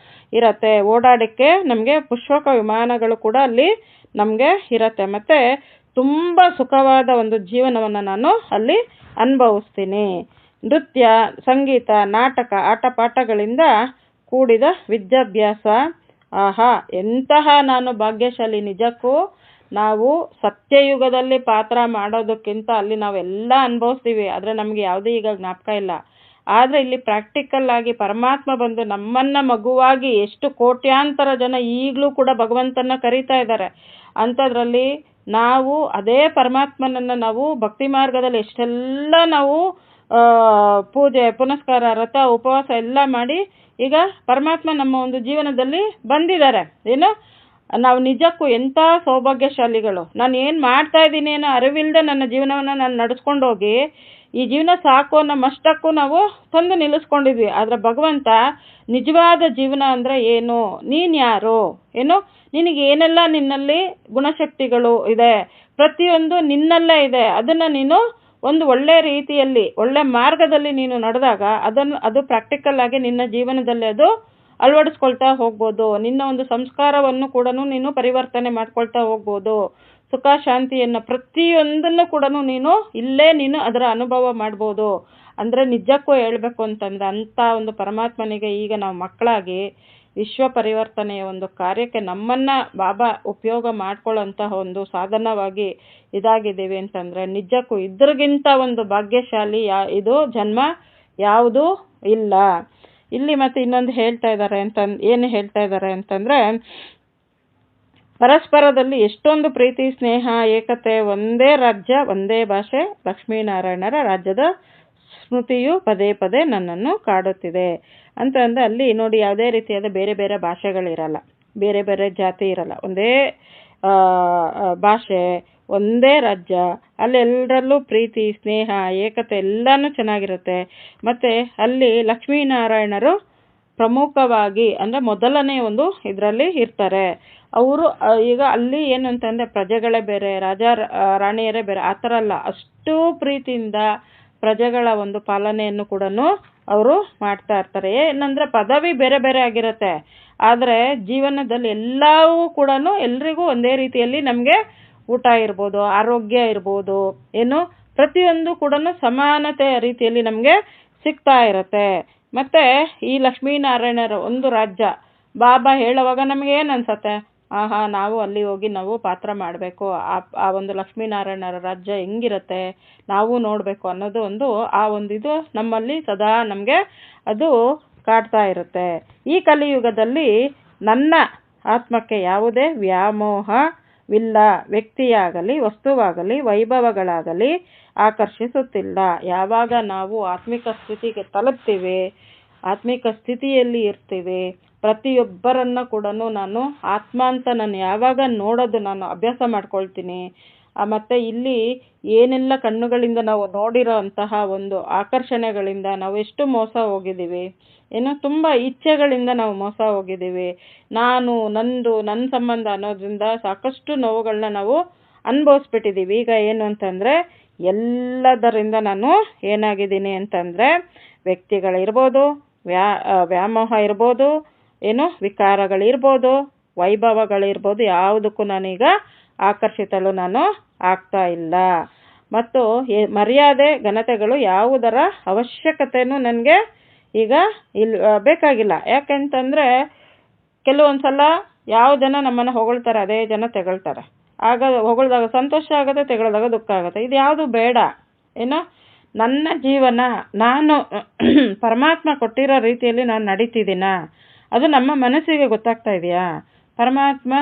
ಇರುತ್ತೆ. ಓಡಾಡೋಕ್ಕೆ ನಮಗೆ ಪುಷ್ಪಕ ವಿಮಾನಗಳು ಕೂಡ ಅಲ್ಲಿ ನಮಗೆ ಇರುತ್ತೆ. ಮತ್ತು ತುಂಬ ಸುಖವಾದ ಒಂದು ಜೀವನವನ್ನು ನಾನು ಅಲ್ಲಿ ಅನುಭವಿಸ್ತೀನಿ. ನೃತ್ಯ, ಸಂಗೀತ, ನಾಟಕ, ಆಟ ಪಾಠಗಳಿಂದ ಕೂಡಿದ ವಿದ್ಯಾಭ್ಯಾಸ. ಆಹಾ, ಎಂತಹ ನಾನು ಭಾಗ್ಯಶಾಲಿ. ನಿಜಕ್ಕೂ ನಾವು ಸತ್ಯಯುಗದಲ್ಲಿ ಪಾತ್ರ ಮಾಡೋದಕ್ಕಿಂತ ಅಲ್ಲಿ ನಾವೆಲ್ಲ ಅನುಭವಿಸ್ತೀವಿ, ಆದರೆ ನಮಗೆ ಯಾವುದೇ ಈಗ ಜ್ಞಾಪಕ ಇಲ್ಲ. ಆದರೆ ಇಲ್ಲಿ ಪ್ರಾಕ್ಟಿಕಲ್ ಆಗಿ ಪರಮಾತ್ಮ ಬಂದು ನಮ್ಮನ್ನು ಮಗುವಾಗಿ ಎಷ್ಟು ಕೋಟ್ಯಾಂತರ ಜನ ಈಗಲೂ ಕೂಡ ಭಗವಂತನ ಕರೀತಾ ಇದ್ದಾರೆ. ಅಂಥದ್ರಲ್ಲಿ ನಾವು ಅದೇ ಪರಮಾತ್ಮನನ್ನು ನಾವು ಭಕ್ತಿ ಮಾರ್ಗದಲ್ಲಿ ಎಷ್ಟೆಲ್ಲ ನಾವು ಪೂಜೆ ಪುನಸ್ಕಾರ ವ್ರತ ಉಪವಾಸ ಎಲ್ಲ ಮಾಡಿ ಈಗ ಪರಮಾತ್ಮ ನಮ್ಮ ಒಂದು ಜೀವನದಲ್ಲಿ ಬಂದಿದ್ದಾರೆ. ಏನು ನಾವು ನಿಜಕ್ಕೂ ಎಂಥ ಸೌಭಾಗ್ಯಶಾಲಿಗಳು. ನಾನು ಏನು ಮಾಡ್ತಾ ಇದ್ದೀನಿ ಅನ್ನೋ ಅರಿವಿಲ್ಲದೆ ನನ್ನ ಜೀವನವನ್ನು ನಾನು ನಡೆಸ್ಕೊಂಡು ಹೋಗಿ ಈ ಜೀವನ ಸಾಕು ಅನ್ನೋ ಮಷ್ಟಕ್ಕೂ ನಾವು ತಂದು ನಿಲ್ಲಿಸ್ಕೊಂಡಿದ್ವಿ. ಆದರೆ ಭಗವಂತ ನಿಜವಾದ ಜೀವನ ಅಂದರೆ ಏನು, ನೀನು ಯಾರು, ಏನು ನಿನಗೆ ಏನೆಲ್ಲ ನಿನ್ನಲ್ಲಿ ಗುಣಶಕ್ತಿಗಳು ಇದೆ, ಪ್ರತಿಯೊಂದು ನಿನ್ನಲ್ಲೇ ಇದೆ. ಅದನ್ನು ನೀನು ಒಂದು ಒಳ್ಳೆ ರೀತಿಯಲ್ಲಿ ಒಳ್ಳೆ ಮಾರ್ಗದಲ್ಲಿ ನೀನು ನಡೆದಾಗ ಅದು ಪ್ರಾಕ್ಟಿಕಲ್ ಆಗಿ ನಿನ್ನ ಜೀವನದಲ್ಲಿ ಅದು ಅಳವಡಿಸ್ಕೊಳ್ತಾ ಹೋಗ್ಬೋದು. ನಿನ್ನ ಒಂದು ಸಂಸ್ಕಾರವನ್ನು ಕೂಡ ನೀನು ಪರಿವರ್ತನೆ ಮಾಡ್ಕೊಳ್ತಾ ಹೋಗ್ಬೋದು. ಸುಖ ಶಾಂತಿಯನ್ನು ಪ್ರತಿಯೊಂದನ್ನು ಕೂಡ ನೀನು ಅದರ ಅನುಭವ ಮಾಡ್ಬೋದು. ಅಂದರೆ ನಿಜಕ್ಕೂ ಹೇಳಬೇಕು ಅಂತಂದರೆ ಅಂಥ ಒಂದು ಪರಮಾತ್ಮನಿಗೆ ಈಗ ನಾವು ಮಕ್ಕಳಾಗಿ ವಿಶ್ವ ಪರಿವರ್ತನೆಯ ಒಂದು ಕಾರ್ಯಕ್ಕೆ ನಮ್ಮನ್ನು ಬಾಬಾ ಉಪಯೋಗ ಮಾಡ್ಕೊಳ್ಳೋಂತಹ ಒಂದು ಸಾಧನವಾಗಿ ಇದಾಗಿದ್ದೀವಿ ಅಂತಂದರೆ ನಿಜಕ್ಕೂ ಇದ್ರಿಗಿಂತ ಒಂದು ಭಾಗ್ಯಶಾಲಿ ಇದು ಜನ್ಮ ಯಾವುದೂ ಇಲ್ಲ. ಇಲ್ಲಿ ಮತ್ತೆ ಇನ್ನೊಂದು ಹೇಳ್ತಾ ಇದ್ದಾರೆ ಏನು ಹೇಳ್ತಾ ಇದ್ದಾರೆ ಅಂತಂದರೆ, ಪರಸ್ಪರದಲ್ಲಿ ಎಷ್ಟೊಂದು ಪ್ರೀತಿ, ಸ್ನೇಹ, ಏಕತೆ, ಒಂದೇ ರಾಜ್ಯ, ಒಂದೇ ಭಾಷೆ, ಲಕ್ಷ್ಮೀನಾರಾಯಣರ ರಾಜ್ಯದ ಸ್ಮೃತಿಯು ಪದೇ ಪದೇ ನನ್ನನ್ನು ಕಾಡುತ್ತಿದೆ ಅಂತಂದರೆ ಅಲ್ಲಿ ನೋಡಿ ಯಾವುದೇ ರೀತಿಯಾದ ಬೇರೆ ಬೇರೆ ಭಾಷೆಗಳಿರಲ್ಲ, ಬೇರೆ ಬೇರೆ ಜಾತಿ ಇರಲ್ಲ, ಒಂದೇ ಭಾಷೆ, ಒಂದೇ ರಾಜ್ಯ, ಅಲ್ಲಿ ಎಲ್ಲರಲ್ಲೂ ಪ್ರೀತಿ, ಸ್ನೇಹ, ಏಕತೆ ಎಲ್ಲನೂ ಚೆನ್ನಾಗಿರುತ್ತೆ. ಮತ್ತು ಅಲ್ಲಿ ಲಕ್ಷ್ಮೀನಾರಾಯಣರು ಪ್ರಮುಖವಾಗಿ ಅಂದರೆ ಮೊದಲನೇ ಒಂದು ಇದರಲ್ಲಿ ಇರ್ತಾರೆ. ಅವರು ಈಗ ಅಲ್ಲಿ ಏನು ಅಂತಂದರೆ ಪ್ರಜೆಗಳೇ ಬೇರೆ, ರಾಜ ರಾಣಿಯರೇ ಬೇರೆ, ಆ ಥರ ಅಲ್ಲ. ಅಷ್ಟು ಪ್ರೀತಿಯಿಂದ ಪ್ರಜೆಗಳ ಒಂದು ಪಾಲನೆಯನ್ನು ಕೂಡ ಅವರು ಮಾಡ್ತಾ ಇರ್ತಾರೆ. ಏನಂದರೆ ಪದವಿ ಬೇರೆ ಬೇರೆ ಆಗಿರುತ್ತೆ, ಆದರೆ ಜೀವನದಲ್ಲಿ ಎಲ್ಲವೂ ಕೂಡ ಎಲ್ರಿಗೂ ಒಂದೇ ರೀತಿಯಲ್ಲಿ ನಮಗೆ ಊಟ ಇರ್ಬೋದು, ಆರೋಗ್ಯ ಇರ್ಬೋದು, ಏನು ಪ್ರತಿಯೊಂದು ಕೂಡ ಸಮಾನತೆ ರೀತಿಯಲ್ಲಿ ನಮಗೆ ಸಿಗ್ತಾ ಇರುತ್ತೆ. ಮತ್ತು ಈ ಲಕ್ಷ್ಮೀನಾರಾಯಣರ ಒಂದು ರಾಜ್ಯ ಬಾಬಾ ಹೇಳುವಾಗ ನಮಗೆ ಏನು ಅನ್ಸುತ್ತೆ, ಆಹಾ ನಾವು ಅಲ್ಲಿ ಹೋಗಿ ನಾವು ಪಾತ್ರ ಮಾಡಬೇಕು, ಆ ಒಂದು ಲಕ್ಷ್ಮೀನಾರಾಯಣರ ರಾಜ್ಯ ಹೆಂಗಿರುತ್ತೆ ನಾವು ನೋಡಬೇಕು ಅನ್ನೋದು ಆ ಒಂದು ಇದು ನಮ್ಮಲ್ಲಿ ಸದಾ ನಮಗೆ ಅದು ಕಾಡ್ತಾ ಇರುತ್ತೆ. ಈ ಕಲಿಯುಗದಲ್ಲಿ ನನ್ನ ಆತ್ಮಕ್ಕೆ ಯಾವುದೇ ವ್ಯಾಮೋಹವಿಲ್ಲ. ವ್ಯಕ್ತಿಯಾಗಲಿ, ವಸ್ತುವಾಗಲಿ, ವೈಭವಗಳಾಗಲಿ ಆಕರ್ಷಿಸುತ್ತಿಲ್ಲ. ಯಾವಾಗ ನಾವು ಆತ್ಮಿಕ ಸ್ಥಿತಿಗೆ ತಲುಪ್ತೀವಿ, ಆತ್ಮಿಕ ಸ್ಥಿತಿಯಲ್ಲಿ ಇರ್ತೀವಿ, ಪ್ರತಿಯೊಬ್ಬರನ್ನು ಕೂಡ ನಾನು ಆತ್ಮ ಅಂತ ನಾನು ಯಾವಾಗ ನೋಡೋದು ನಾನು ಅಭ್ಯಾಸ ಮಾಡ್ಕೊಳ್ತೀನಿ. ಮತ್ತು ಇಲ್ಲಿ ಏನೆಲ್ಲ ಕಣ್ಣುಗಳಿಂದ ನಾವು ನೋಡಿರೋ ಅಂತಹ ಒಂದು ಆಕರ್ಷಣೆಗಳಿಂದ ನಾವು ಎಷ್ಟು ಮೋಸ ಹೋಗಿದ್ದೀವಿ, ಏನೋ ತುಂಬ ಇಚ್ಛೆಗಳಿಂದ ನಾವು ಮೋಸ ಹೋಗಿದ್ದೀವಿ. ನಾನು ನಂದು ನನ್ನ ಸಂಬಂಧ ಅನ್ನೋದ್ರಿಂದ ಸಾಕಷ್ಟು ನೋವುಗಳನ್ನ ನಾವು ಅನುಭವಿಸ್ಬಿಟ್ಟಿದ್ದೀವಿ. ಈಗ ಏನು ಅಂತಂದರೆ ಎಲ್ಲದರಿಂದ ನಾನು ಏನಾಗಿದ್ದೀನಿ ಅಂತಂದರೆ ವ್ಯಕ್ತಿಗಳಿರ್ಬೋದು, ವ್ಯಾಮೋಹ ಇರ್ಬೋದು, ಏನು ವಿಕಾರಗಳಿರ್ಬೋದು, ವೈಭವಗಳಿರ್ಬೋದು, ಯಾವುದಕ್ಕೂ ನಾನೀಗ ಆಕರ್ಷಿತಳು ನಾನು ಆಗ್ತಾ ಇಲ್ಲ. ಮತ್ತು ಮರ್ಯಾದೆ ಘನತೆಗಳು ಯಾವುದರ ಅವಶ್ಯಕತೆಯೂ ನನಗೆ ಈಗ ಬೇಕಾಗಿಲ್ಲ. ಯಾಕೆಂತಂದರೆ ಕೆಲವೊಂದ್ಸಲ ಯಾವ ಜನ ನಮ್ಮನ್ನು ಹೊಗಳ್ತಾರೆ ಅದೇ ಜನ ತೆಗಳ್ತಾರೆ. ಆಗ ಹೊಗಳ್ದಾಗ ಸಂತೋಷ ಆಗುತ್ತೆ, ತೆಗಳ್ದಾಗ ದುಃಖ ಆಗುತ್ತೆ. ಇದು ಯಾವುದು ಬೇಡ. ಏನೋ ನನ್ನ ಜೀವನ ನಾನು ಪರಮಾತ್ಮ ಕೊಟ್ಟಿರೋ ರೀತಿಯಲ್ಲಿ ನಾನು ನಡೀತಿದ್ದೀನ, ಅದು ನಮ್ಮ ಮನಸ್ಸಿಗೆ ಗೊತ್ತಾಗ್ತಾ ಇದೆಯಾ? ಪರಮಾತ್ಮ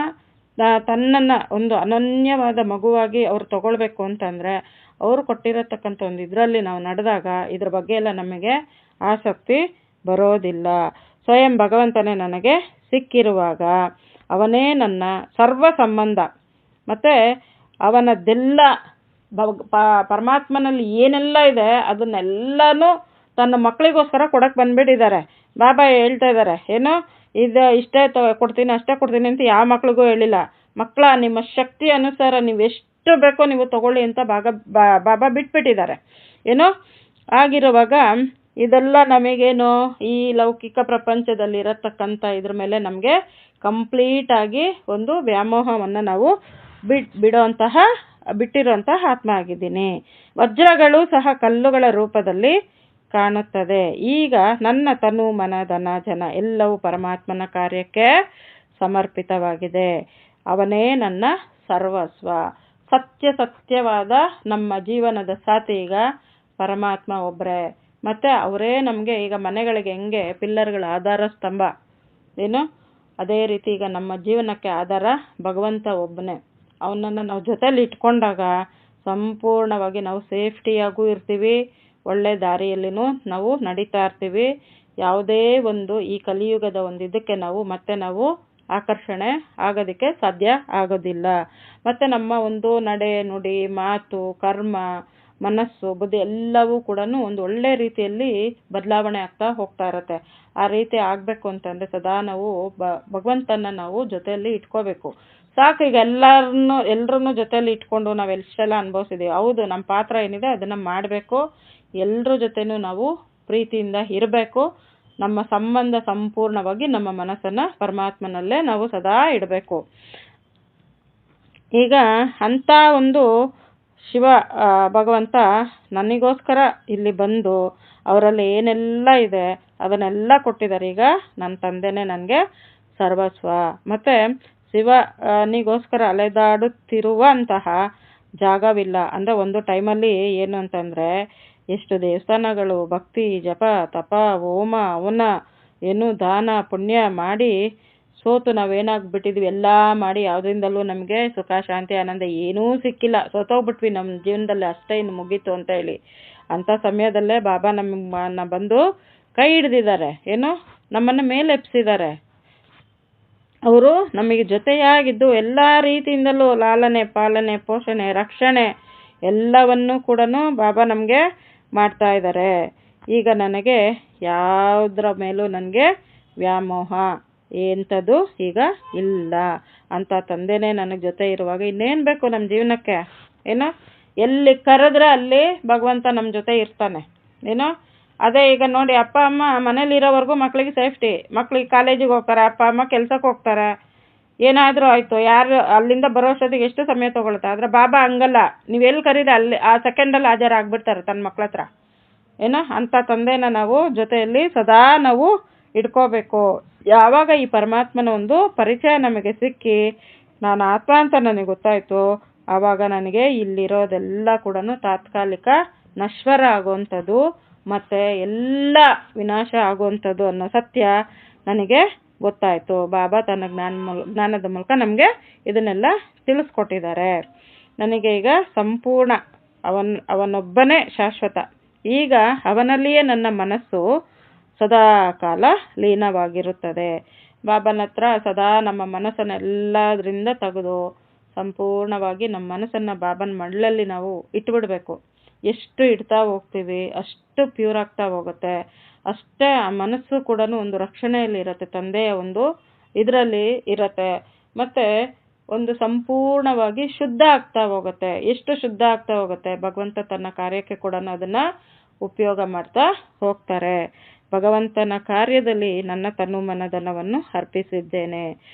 ತನ್ನನ್ನು ಒಂದು ಅನನ್ಯವಾದ ಮಗುವಾಗಿ ಅವ್ರು ತಗೊಳ್ಬೇಕು ಅಂತಂದರೆ ಅವರು ಕೊಟ್ಟಿರತಕ್ಕಂಥ ಒಂದು ಇದರಲ್ಲಿ ನಾವು ನಡೆದಾಗ ಇದ್ರ ಬಗ್ಗೆ ಎಲ್ಲ ನಮಗೆ ಆಸಕ್ತಿ ಬರೋದಿಲ್ಲ. ಸ್ವಯಂ ಭಗವಂತನೇ ನನಗೆ ಸಿಕ್ಕಿರುವಾಗ ಅವನೇ ನನ್ನ ಸರ್ವ ಸಂಬಂಧ. ಮತ್ತು ಅವನದ್ದೆಲ್ಲ ಪರಮಾತ್ಮನಲ್ಲಿ ಏನೆಲ್ಲ ಇದೆ ಅದನ್ನೆಲ್ಲನೂ ತನ್ನ ಮಕ್ಕಳಿಗೋಸ್ಕರ ಕೊಡಕ್ಕೆ ಬಂದ್ಬಿಟ್ಟಿದ್ದಾರೆ. ಬಾಬಾ ಹೇಳ್ತಾ ಇದ್ದಾರೆ, ಏನು ಇದು ಇಷ್ಟೇ ಕೊಡ್ತೀನಿ ಅಷ್ಟೇ ಕೊಡ್ತೀನಿ ಅಂತ ಯಾವ ಮಕ್ಳಿಗೂ ಹೇಳಿಲ್ಲ. ಮಕ್ಕಳ ನಿಮ್ಮ ಶಕ್ತಿ ಅನುಸಾರ ನೀವು ಎಷ್ಟು ಬೇಕೋ ನೀವು ತಗೊಳ್ಳಿ ಅಂತ ಬಾಬಾ ಬಿಟ್ಬಿಟ್ಟಿದ್ದಾರೆ. ಏನೋ ಆಗಿರುವಾಗ ಇದೆಲ್ಲ ನಮಗೇನು ಈ ಲೌಕಿಕ ಪ್ರಪಂಚದಲ್ಲಿ ಇರತಕ್ಕಂಥ ಇದ್ರ ಮೇಲೆ ನಮಗೆ ಕಂಪ್ಲೀಟಾಗಿ ಒಂದು ವ್ಯಾಮೋಹವನ್ನು ನಾವು ಬಿಟ್ಟಿರುವಂತಹ ಆತ್ಮ ಆಗಿದ್ದೀನಿ. ವಜ್ರಗಳು ಸಹ ಕಲ್ಲುಗಳ ರೂಪದಲ್ಲಿ ಕಾಣುತ್ತದೆ. ಈಗ ನನ್ನ ತನು ಮನ ಧನ ಜನ ಎಲ್ಲವೂ ಪರಮಾತ್ಮನ ಕಾರ್ಯಕ್ಕೆ ಸಮರ್ಪಿತವಾಗಿದೆ. ಅವನೇ ನನ್ನ ಸರ್ವಸ್ವ. ಸತ್ಯವಾದ ನಮ್ಮ ಜೀವನದ ಸಾಥಿ ಈಗ ಪರಮಾತ್ಮ ಒಬ್ಬರೇ. ಮತ್ತು ಅವರೇ ನಮಗೆ ಈಗ ಮನೆಗಳಿಗೆ ಹೆಂಗೆ ಪಿಲ್ಲರ್ಗಳ ಆಧಾರ ಸ್ತಂಭ ಏನು, ಅದೇ ರೀತಿ ಈಗ ನಮ್ಮ ಜೀವನಕ್ಕೆ ಆಧಾರ ಭಗವಂತ ಒಬ್ಬನೇ. ಅವನನ್ನು ನಾವು ಜೊತೆಲಿ ಇಟ್ಕೊಂಡಾಗ ಸಂಪೂರ್ಣವಾಗಿ ನಾವು ಸೇಫ್ಟಿಯಾಗೂ ಇರ್ತೀವಿ, ಒಳ್ಳೆ ದಾರಿಯಲ್ಲಿನೂ ನಾವು ನಡೀತಾ ಇರ್ತೀವಿ. ಯಾವುದೇ ಒಂದು ಈ ಕಲಿಯುಗದ ಒಂದು ಇದಕ್ಕೆ ನಾವು ಆಕರ್ಷಣೆ ಆಗೋದಕ್ಕೆ ಸಾಧ್ಯ ಆಗೋದಿಲ್ಲ. ಮತ್ತು ನಮ್ಮ ಒಂದು ನಡೆ ನುಡಿ ಮಾತು ಕರ್ಮ ಮನಸ್ಸು ಬುದ್ಧಿ ಎಲ್ಲವೂ ಕೂಡ ಒಂದು ಒಳ್ಳೆ ರೀತಿಯಲ್ಲಿ ಬದಲಾವಣೆ ಆಗ್ತಾ ಹೋಗ್ತಾ ಇರುತ್ತೆ. ಆ ರೀತಿ ಆಗಬೇಕು ಅಂತಂದರೆ ಸದಾ ನಾವು ಭಗವಂತನ ನಾವು ಜೊತೆಯಲ್ಲಿ ಇಟ್ಕೋಬೇಕು. ಸಾಕು, ಈಗ ಎಲ್ಲರನ್ನೂ ಜೊತೆಯಲ್ಲಿ ಇಟ್ಕೊಂಡು ನಾವು ಎಷ್ಟೆಲ್ಲ ಅನುಭವಿಸಿದ್ದೀವಿ. ಹೌದು, ನಮ್ಮ ಪಾತ್ರ ಏನಿದೆ ಅದನ್ನು ಮಾಡಬೇಕು. ಎಲ್ಲರ ಜೊತೆನೂ ನಾವು ಪ್ರೀತಿಯಿಂದ ಇರಬೇಕು. ನಮ್ಮ ಸಂಬಂಧ ಸಂಪೂರ್ಣವಾಗಿ ನಮ್ಮ ಮನಸ್ಸನ್ನು ಪರಮಾತ್ಮನಲ್ಲೇ ನಾವು ಸದಾ ಇಡಬೇಕು. ಈಗ ಅಂಥ ಒಂದು ಶಿವ ಭಗವಂತ ನನಗೋಸ್ಕರ ಇಲ್ಲಿ ಬಂದು ಅವರಲ್ಲಿ ಏನೆಲ್ಲ ಇದೆ ಅದನ್ನೆಲ್ಲ ಕೊಟ್ಟಿದ್ದಾರೆ. ಈಗ ನನ್ನ ತಂದೆನೇ ನನಗೆ ಸರ್ವಸ್ವ. ಮತ್ತು ಶಿವನಿಗೋಸ್ಕರ ಅಲೆದಾಡುತ್ತಿರುವಂತಹ ಜಾಗವಿಲ್ಲ. ಅಂದರೆ ಒಂದು ಟೈಮಲ್ಲಿ ಏನು ಅಂತಂದರೆ ಎಷ್ಟು ದೇವಸ್ಥಾನಗಳು ಭಕ್ತಿ ಜಪ ತಪ ಹೋಮ ಹವನ ಏನು ದಾನ ಪುಣ್ಯ ಮಾಡಿ ಸೋತು ನಾವೇನಾಗ್ಬಿಟ್ಟಿದ್ವಿ, ಎಲ್ಲ ಮಾಡಿ ಯಾವುದರಿಂದಲೂ ನಮಗೆ ಸುಖ ಶಾಂತಿ ಆನಂದ ಏನೂ ಸಿಕ್ಕಿಲ್ಲ, ಸೋತೋಗ್ಬಿಟ್ವಿ ನಮ್ಮ ಜೀವನದಲ್ಲಿ, ಅಷ್ಟೇ ಇನ್ನು ಮುಗೀತು ಅಂತ ಹೇಳಿ. ಅಂಥ ಸಮಯದಲ್ಲೇ ಬಾಬಾ ನಮ್ಮನ್ನ ಬಂದು ಕೈ ಹಿಡ್ದಿದ್ದಾರೆ, ಏನು ನಮ್ಮನ್ನು ಮೇಲೆಪ್ಸಿದ್ದಾರೆ. ಅವರು ನಮಗೆ ಜೊತೆಯಾಗಿದ್ದು ಎಲ್ಲ ರೀತಿಯಿಂದಲೂ ಲಾಲನೆ ಪಾಲನೆ ಪೋಷಣೆ ರಕ್ಷಣೆ ಎಲ್ಲವನ್ನೂ ಕೂಡ ಬಾಬಾ ನಮಗೆ ಮಾಡ್ತಾ ಇದ್ದಾರೆ. ಈಗ ನನಗೆ ಯಾವುದರ ಮೇಲೂ ನನಗೆ ವ್ಯಾಮೋಹ ಎಂಥದ್ದು ಈಗ ಇಲ್ಲ. ಅಂತ ತಂದೆನೇ ನನಗೆ ಜೊತೆ ಇರುವಾಗ ಇನ್ನೇನು ಬೇಕು ನಮ್ಮ ಜೀವನಕ್ಕೆ? ಏನೋ ಎಲ್ಲಿ ಕರೆದ್ರೆ ಅಲ್ಲಿ ಭಗವಂತ ನಮ್ಮ ಜೊತೆ ಇರ್ತಾನೆ. ಏನೋ ಅದೇ ಈಗ ನೋಡಿ, ಅಪ್ಪ ಅಮ್ಮ ಮನೇಲಿರೋವರೆಗೂ ಮಕ್ಕಳಿಗೆ ಸೇಫ್ಟಿ. ಮಕ್ಕಳಿಗೆ ಕಾಲೇಜಿಗೆ ಹೋಗ್ತಾರೆ, ಅಪ್ಪ ಅಮ್ಮ ಕೆಲ್ಸಕ್ಕೆ ಹೋಗ್ತಾರೆ, ಏನಾದರೂ ಆಯಿತು ಯಾರು ಅಲ್ಲಿಂದ ಬರೋಷ್ಟೊತ್ತಿಗೆ ಎಷ್ಟು ಸಮಯ ತೊಗೊಳುತ್ತೆ. ಆದರೆ ಬಾಬಾ ಹಂಗಲ್ಲ, ನೀವು ಎಲ್ಲಿ ಕರೀರಿ ಅಲ್ಲಿ ಆ ಸೆಕೆಂಡಲ್ಲಿ ಹಾಜರಾಗ್ಬಿಡ್ತಾರೆ ತನ್ನ ಮಕ್ಳ ಹತ್ರ. ಏನೋ ಅಂಥ ತಂದೆನ ನಾವು ಜೊತೆಯಲ್ಲಿ ಸದಾ ನಾವು ಇಟ್ಕೋಬೇಕು. ಯಾವಾಗ ಈ ಪರಮಾತ್ಮನ ಒಂದು ಪರಿಚಯ ನಮಗೆ ಸಿಕ್ಕಿ ನಾನು ಆತ್ಮ ಅಂತ ನನಗೆ ಗೊತ್ತಾಯಿತು, ಆವಾಗ ನನಗೆ ಇಲ್ಲಿರೋದೆಲ್ಲ ಕೂಡ ತಾತ್ಕಾಲಿಕ ನಶ್ವರ ಆಗುವಂಥದ್ದು ಮತ್ತು ಎಲ್ಲ ವಿನಾಶ ಆಗುವಂಥದ್ದು ಅನ್ನೋ ಸತ್ಯ ನನಗೆ ಗೊತ್ತಾಯಿತು. ಬಾಬಾ ತನ್ನ ಜ್ಞಾನದ ಮೂಲಕ ನಮಗೆ ಇದನ್ನೆಲ್ಲ ತಿಳಿಸ್ಕೊಟ್ಟಿದ್ದಾರೆ. ನನಗೆ ಈಗ ಸಂಪೂರ್ಣ ಅವನೊಬ್ಬನೇ ಶಾಶ್ವತ. ಈಗ ಅವನಲ್ಲಿಯೇ ನನ್ನ ಮನಸ್ಸು ಸದಾ ಕಾಲ ಲೀನವಾಗಿರುತ್ತದೆ. ಬಾಬನ ಹತ್ರ ಸದಾ ನಮ್ಮ ಮನಸ್ಸನ್ನೆಲ್ಲದರಿಂದ ತೆಗೆದು ಸಂಪೂರ್ಣವಾಗಿ ನಮ್ಮ ಮನಸ್ಸನ್ನು ಬಾಬನ ಮಳ್ಳಲ್ಲಿ ನಾವು ಇಟ್ಬಿಡಬೇಕು. ಎಷ್ಟು ಇಡ್ತಾ ಹೋಗ್ತೀವಿ ಅಷ್ಟು ಪ್ಯೂರ್ ಆಗ್ತಾ ಹೋಗುತ್ತೆ. ಅಷ್ಟೇ ಆ ಮನಸ್ಸು ಕೂಡ ಒಂದು ರಕ್ಷಣೆಯಲ್ಲಿ ಇರುತ್ತೆ, ತಂದೆಯ ಒಂದು ಇದರಲ್ಲಿ ಇರುತ್ತೆ. ಮತ್ತು ಒಂದು ಸಂಪೂರ್ಣವಾಗಿ ಶುದ್ಧ ಆಗ್ತಾ ಹೋಗುತ್ತೆ. ಎಷ್ಟು ಶುದ್ಧ ಆಗ್ತಾ ಹೋಗುತ್ತೆ, ಭಗವಂತ ತನ್ನ ಕಾರ್ಯಕ್ಕೆ ಕೂಡ ಅದನ್ನು ಉಪಯೋಗ ಮಾಡ್ತಾ ಹೋಗ್ತಾರೆ. ಭಗವಂತನ ಕಾರ್ಯದಲ್ಲಿ ನನ್ನ ತನು ಮನಧನವನ್ನು ಅರ್ಪಿಸಿದ್ದೇನೆ.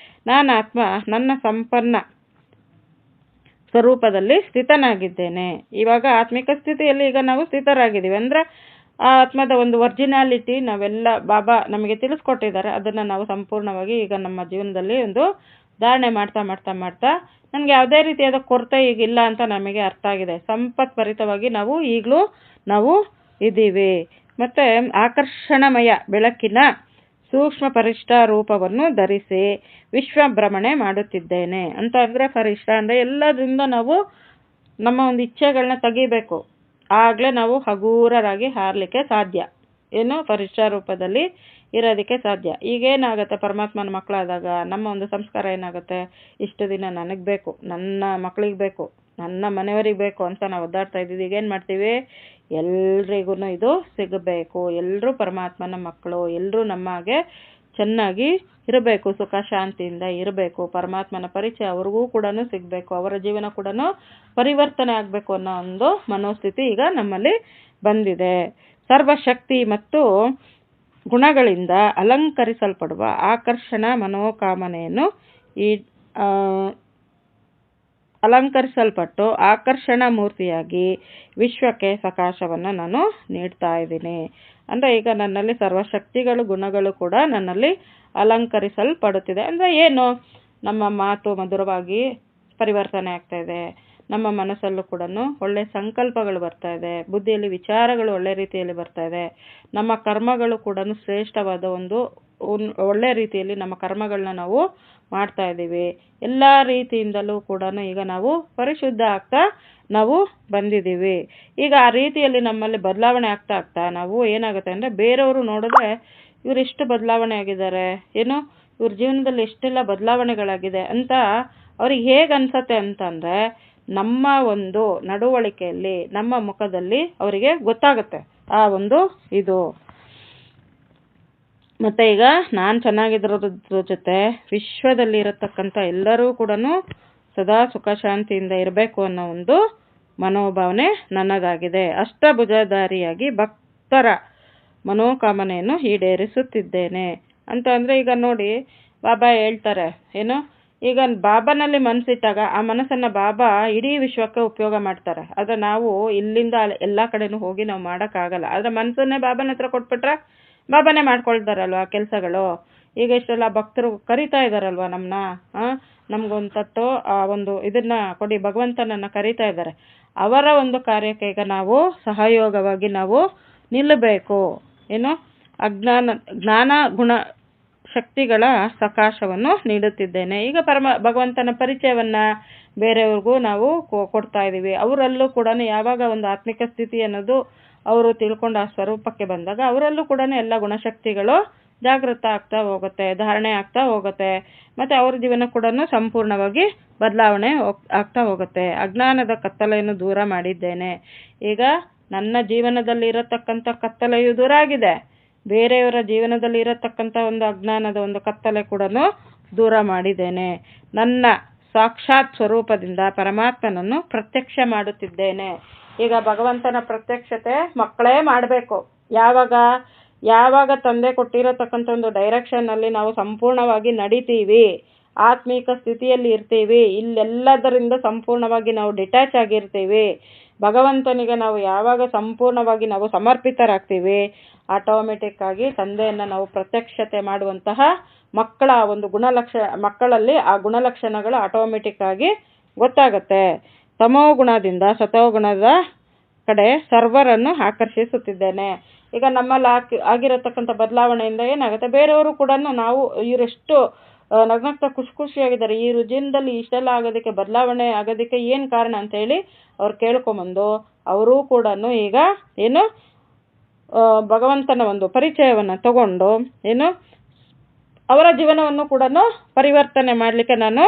ನಾನು ಆತ್ಮ ನನ್ನ ಸಂಪನ್ನ ಸ್ವರೂಪದಲ್ಲಿ ಸ್ಥಿತನಾಗಿದ್ದೇನೆ. ಇವಾಗ ಆತ್ಮಿಕ ಸ್ಥಿತಿಯಲ್ಲಿ ಈಗ ನಾವು ಸ್ಥಿತರಾಗಿದ್ದೀವಿ. ಅಂದರೆ ಆ ಆತ್ಮದ ಒಂದು ಒರಿಜಿನಾಲಿಟಿ ನಾವೆಲ್ಲ ಬಾಬಾ ನಮಗೆ ತಿಳಿಸ್ಕೊಟ್ಟಿದ್ದಾರೆ. ಅದನ್ನು ನಾವು ಸಂಪೂರ್ಣವಾಗಿ ಈಗ ನಮ್ಮ ಜೀವನದಲ್ಲಿ ಒಂದು ಧಾರಣೆ ಮಾಡ್ತಾ ಮಾಡ್ತಾ ಮಾಡ್ತಾ ನನಗೆ ಯಾವುದೇ ರೀತಿಯಾದ ಕೊರತೆ ಈಗಿಲ್ಲ ಅಂತ ನಮಗೆ ಅರ್ಥ ಆಗಿದೆ. ಸಂಪತ್ಭರಿತವಾಗಿ ನಾವು ಈಗಲೂ ನಾವು ಇದ್ದೀವಿ. ಮತ್ತು ಆಕರ್ಷಣಮಯ ಬೆಳಕಿನ ಸೂಕ್ಷ್ಮ ಪರಿಷ್ಠ ರೂಪವನ್ನು ಧರಿಸಿ ವಿಶ್ವ ಭ್ರಮಣೆ ಮಾಡುತ್ತಿದ್ದೇನೆ ಅಂತ ಅಂದರೆ, ಪರಿಷ್ಠ ಅಂದರೆ ಎಲ್ಲದರಿಂದ ನಾವು ನಮ್ಮ ಒಂದು ಇಚ್ಛೆಗಳನ್ನ ತೆಗಿಬೇಕು. ಆಗಲೇ ನಾವು ಹಗೂರರಾಗಿ ಹಾರಲಿಕ್ಕೆ ಸಾಧ್ಯ. ಏನು ಪರಿಷ್ಠ ರೂಪದಲ್ಲಿ ಇರೋದಕ್ಕೆ ಸಾಧ್ಯ. ಈಗೇನಾಗುತ್ತೆ, ಪರಮಾತ್ಮನ ಮಕ್ಕಳಾದಾಗ ನಮ್ಮ ಒಂದು ಸಂಸ್ಕಾರ ಏನಾಗುತ್ತೆ, ಇಷ್ಟು ದಿನ ನನಗೆ ಬೇಕು, ನನ್ನ ಮಕ್ಕಳಿಗೆ ಬೇಕು, ನನ್ನ ಮನೆಯವರಿಗೆ ಬೇಕು ಅಂತ ನಾವು ಒದ್ದಾಡ್ತಾ ಇದ್ದೀವಿ. ಈಗೇನು ಮಾಡ್ತೀವಿ, ಎಲ್ರಿಗೂ ಇದು ಸಿಗಬೇಕು, ಎಲ್ಲರೂ ಪರಮಾತ್ಮನ ಮಕ್ಕಳು, ಎಲ್ಲರೂ ನಮಗೆ ಚೆನ್ನಾಗಿ ಇರಬೇಕು, ಸುಖ ಶಾಂತಿಯಿಂದ ಇರಬೇಕು, ಪರಮಾತ್ಮನ ಪರಿಚಯ ಅವ್ರಿಗೂ ಕೂಡ ಸಿಗಬೇಕು, ಅವರ ಜೀವನ ಕೂಡ ಪರಿವರ್ತನೆ ಆಗಬೇಕು ಅನ್ನೋ ಒಂದು ಮನೋಸ್ಥಿತಿ ಈಗ ನಮ್ಮಲ್ಲಿ ಬಂದಿದೆ. ಸರ್ವಶಕ್ತಿ ಮತ್ತು ಗುಣಗಳಿಂದ ಅಲಂಕರಿಸಲ್ಪಡುವ ಆಕರ್ಷಣ ಮನೋಕಾಮನೆಯನ್ನು ಅಲಂಕರಿಸಲ್ಪಟ್ಟು ಆಕರ್ಷಣ ಮೂರ್ತಿಯಾಗಿ ವಿಶ್ವಕ್ಕೆ ಸಕಾಶವನ್ನು ನಾನು ನೀಡ್ತಾ ಇದ್ದೀನಿ. ಅಂದರೆ ಈಗ ನನ್ನಲ್ಲಿ ಸರ್ವಶಕ್ತಿಗಳು ಗುಣಗಳು ಕೂಡ ನನ್ನಲ್ಲಿ ಅಲಂಕರಿಸಲ್ಪಡುತ್ತಿದೆ. ಅಂದರೆ ಏನು, ನಮ್ಮ ಮಾತು ಮಧುರವಾಗಿ ಪರಿವರ್ತನೆ ಆಗ್ತಾ ಇದೆ, ನಮ್ಮ ಮನಸ್ಸಲ್ಲೂ ಕೂಡ ಒಳ್ಳೆ ಸಂಕಲ್ಪಗಳು ಬರ್ತಾ ಇದೆ, ಬುದ್ಧಿಯಲ್ಲಿ ವಿಚಾರಗಳು ಒಳ್ಳೆ ರೀತಿಯಲ್ಲಿ ಬರ್ತಾ ಇದೆ, ನಮ್ಮ ಕರ್ಮಗಳು ಕೂಡ ಶ್ರೇಷ್ಠವಾದ ಒಂದು ಒಳ್ಳೆ ರೀತಿಯಲ್ಲಿ ನಮ್ಮ ಕರ್ಮಗಳನ್ನ ನಾವು ಮಾಡ್ತಾ ಇದ್ದೀವಿ. ಎಲ್ಲ ರೀತಿಯಿಂದಲೂ ಕೂಡ ಈಗ ನಾವು ಪರಿಶುದ್ಧ ಆಗ್ತಾ ನಾವು ಬಂದಿದ್ದೀವಿ. ಈಗ ಆ ರೀತಿಯಲ್ಲಿ ನಮ್ಮಲ್ಲಿ ಬದಲಾವಣೆ ಆಗ್ತಾ ಆಗ್ತಾ ನಾವು ಏನಾಗುತ್ತೆ ಅಂದರೆ, ಬೇರೆಯವರು ನೋಡಿದ್ರೆ ಇವರು ಎಷ್ಟು ಬದಲಾವಣೆ ಆಗಿದ್ದಾರೆ, ಏನು ಇವ್ರ ಜೀವನದಲ್ಲಿ ಎಷ್ಟೆಲ್ಲ ಬದಲಾವಣೆಗಳಾಗಿದೆ ಅಂತ ಅವ್ರಿಗೆ ಹೇಗೆ ಅನ್ಸತ್ತೆ ಅಂತಂದರೆ, ನಮ್ಮ ಒಂದು ನಡವಳಿಕೆಯಲ್ಲಿ ನಮ್ಮ ಮುಖದಲ್ಲಿ ಅವರಿಗೆ ಗೊತ್ತಾಗುತ್ತೆ ಆ ಒಂದು ಇದು. ಮತ್ತು ಈಗ ನಾನು ಚೆನ್ನಾಗಿರೋದ್ರ ಜೊತೆ ವಿಶ್ವದಲ್ಲಿ ಇರತಕ್ಕಂಥ ಎಲ್ಲರೂ ಕೂಡ ಸದಾ ಸುಖ ಶಾಂತಿಯಿಂದ ಇರಬೇಕು ಅನ್ನೋ ಒಂದು ಮನೋಭಾವನೆ ನನ್ನದಾಗಿದೆ. ಅಷ್ಟಭುಜಧಾರಿಯಾಗಿ ಭಕ್ತರ ಮನೋಕಾಮನೆಯನ್ನು ಈಡೇರಿಸುತ್ತಿದ್ದೇನೆ ಅಂತ ಅಂದರೆ, ಈಗ ನೋಡಿ ಬಾಬಾ ಹೇಳ್ತಾರೆ ಏನು, ಈಗ ಬಾಬಾನಲ್ಲಿ ಮನಸ್ಸಿಟ್ಟಾಗ ಆ ಮನಸ್ಸನ್ನು ಬಾಬಾ ಇಡೀ ವಿಶ್ವಕ್ಕೆ ಉಪಯೋಗ ಮಾಡ್ತಾರೆ. ಆದರೆ ನಾವು ಇಲ್ಲಿಂದ ಎಲ್ಲ ಕಡೆನೂ ಹೋಗಿ ನಾವು ಮಾಡೋಕ್ಕಾಗಲ್ಲ. ಆದರೆ ಮನಸ್ಸನ್ನೇ ಬಾಬಾನ ಹತ್ರ ಕೊಟ್ಬಿಟ್ರೆ ಬಾಬಾನೇ ಮಾಡ್ಕೊಳ್ತಾರಲ್ವ ಕೆಲಸಗಳು. ಈಗ ಇಷ್ಟೆಲ್ಲ ಭಕ್ತರು ಕರಿತಾ ಇದ್ದಾರಲ್ವ ನಮ್ಮನ್ನ, ನಮಗೊಂದು ತಟ್ಟು ಆ ಒಂದು ಇದನ್ನು ಕೊಡಿ, ಭಗವಂತನನ್ನು ಕರಿತಾ ಇದ್ದಾರೆ. ಅವರ ಒಂದು ಕಾರ್ಯಕ್ಕೆ ಈಗ ನಾವು ಸಹಯೋಗವಾಗಿ ನಾವು ನಿಲ್ಲಬೇಕು. ಏನು, ಜ್ಞಾನ ಗುಣ ಶಕ್ತಿಗಳ ಸಕಾಶವನ್ನು ನೀಡುತ್ತಿದ್ದೇನೆ. ಈಗ ಭಗವಂತನ ಪರಿಚಯವನ್ನು ಬೇರೆಯವ್ರಿಗೂ ನಾವು ಕೊಡ್ತಾ ಇದ್ದೀವಿ. ಅವರಲ್ಲೂ ಕೂಡ ಯಾವಾಗ ಒಂದು ಆತ್ಮಿಕ ಸ್ಥಿತಿ ಅನ್ನೋದು ಅವರು ತಿಳ್ಕೊಂಡು ಆ ಸ್ವರೂಪಕ್ಕೆ ಬಂದಾಗ ಅವರಲ್ಲೂ ಕೂಡ ಎಲ್ಲ ಗುಣಶಕ್ತಿಗಳು ಜಾಗೃತ ಆಗ್ತಾ ಹೋಗುತ್ತೆ, ಧಾರಣೆ ಆಗ್ತಾ ಹೋಗುತ್ತೆ. ಮತ್ತು ಅವ್ರ ಜೀವನ ಕೂಡ ಸಂಪೂರ್ಣವಾಗಿ ಬದಲಾವಣೆ ಆಗ್ತಾ ಹೋಗುತ್ತೆ. ಅಜ್ಞಾನದ ಕತ್ತಲೆಯನ್ನು ದೂರ ಮಾಡಿದ್ದೇನೆ. ಈಗ ನನ್ನ ಜೀವನದಲ್ಲಿ ಇರತಕ್ಕಂಥ ಕತ್ತಲೆಯು ದೂರ ಆಗಿದೆ, ಬೇರೆಯವರ ಜೀವನದಲ್ಲಿ ಇರತಕ್ಕಂಥ ಒಂದು ಅಜ್ಞಾನದ ಒಂದು ಕತ್ತಲೆ ಕೂಡ ದೂರ ಮಾಡಿದ್ದೇನೆ. ನನ್ನ ಸಾಕ್ಷಾತ್ ಸ್ವರೂಪದಿಂದ ಪರಮಾತ್ಮನನ್ನು ಪ್ರತ್ಯಕ್ಷ ಮಾಡುತ್ತಿದ್ದೇನೆ. ಈಗ ಭಗವಂತನ ಪ್ರತ್ಯಕ್ಷತೆ ಮಕ್ಕಳೇ ಮಾಡಬೇಕು. ಯಾವಾಗ ತಂದೆ ಕೊಟ್ಟಿರತಕ್ಕಂಥ ಒಂದು ಡೈರೆಕ್ಷನ್ನಲ್ಲಿ ನಾವು ಸಂಪೂರ್ಣವಾಗಿ ನಡಿತೀವಿ, ಆತ್ಮೀಕ ಸ್ಥಿತಿಯಲ್ಲಿ ಇರ್ತೀವಿ, ಇಲ್ಲೆಲ್ಲದರಿಂದ ಸಂಪೂರ್ಣವಾಗಿ ನಾವು ಡಿಟ್ಯಾಚ್ ಆಗಿರ್ತೀವಿ, ಭಗವಂತನಿಗೆ ನಾವು ಯಾವಾಗ ಸಂಪೂರ್ಣವಾಗಿ ನಾವು ಸಮರ್ಪಿತರಾಗ್ತೀವಿ, ಆಟೋಮೆಟಿಕ್ ಆಗಿ ತಂದೆಯನ್ನು ನಾವು ಪ್ರತ್ಯಕ್ಷತೆ ಮಾಡುವಂತಹ ಮಕ್ಕಳ ಒಂದು ಮಕ್ಕಳಲ್ಲಿ ಆ ಗುಣಲಕ್ಷಣಗಳು ಆಟೋಮೆಟಿಕ್ ಆಗಿ ಗೊತ್ತಾಗುತ್ತೆ. ತಮೋ ಗುಣದಿಂದ ಸತೋಗುಣದ ಕಡೆ ಸರ್ವರನ್ನು ಆಕರ್ಷಿಸುತ್ತಿದ್ದೇನೆ. ಈಗ ನಮ್ಮಲ್ಲಿ ಆಗಿರತಕ್ಕಂಥ ಬದಲಾವಣೆಯಿಂದ ಏನಾಗುತ್ತೆ, ಬೇರೆಯವರು ಕೂಡ ನಾವು ಇವರೆಷ್ಟು ನಗ್ನಗ್ತಾ ಖುಷಿಯಾಗಿದ್ದಾರೆ, ಈ ಜೀವನದಲ್ಲಿ ಇಷ್ಟೆಲ್ಲ ಆಗೋದಕ್ಕೆ ಬದಲಾವಣೆ ಆಗೋದಕ್ಕೆ ಏನು ಕಾರಣ ಅಂತೇಳಿ ಅವ್ರು ಕೇಳ್ಕೊಂಬಂದು ಅವರೂ ಕೂಡ ಈಗ ಏನು ಭಗವಂತನ ಒಂದು ಪರಿಚಯವನ್ನು ತಗೊಂಡು ಏನು ಅವರ ಜೀವನವನ್ನು ಕೂಡ ಪರಿವರ್ತನೆ ಮಾಡಲಿಕ್ಕೆ ನಾನು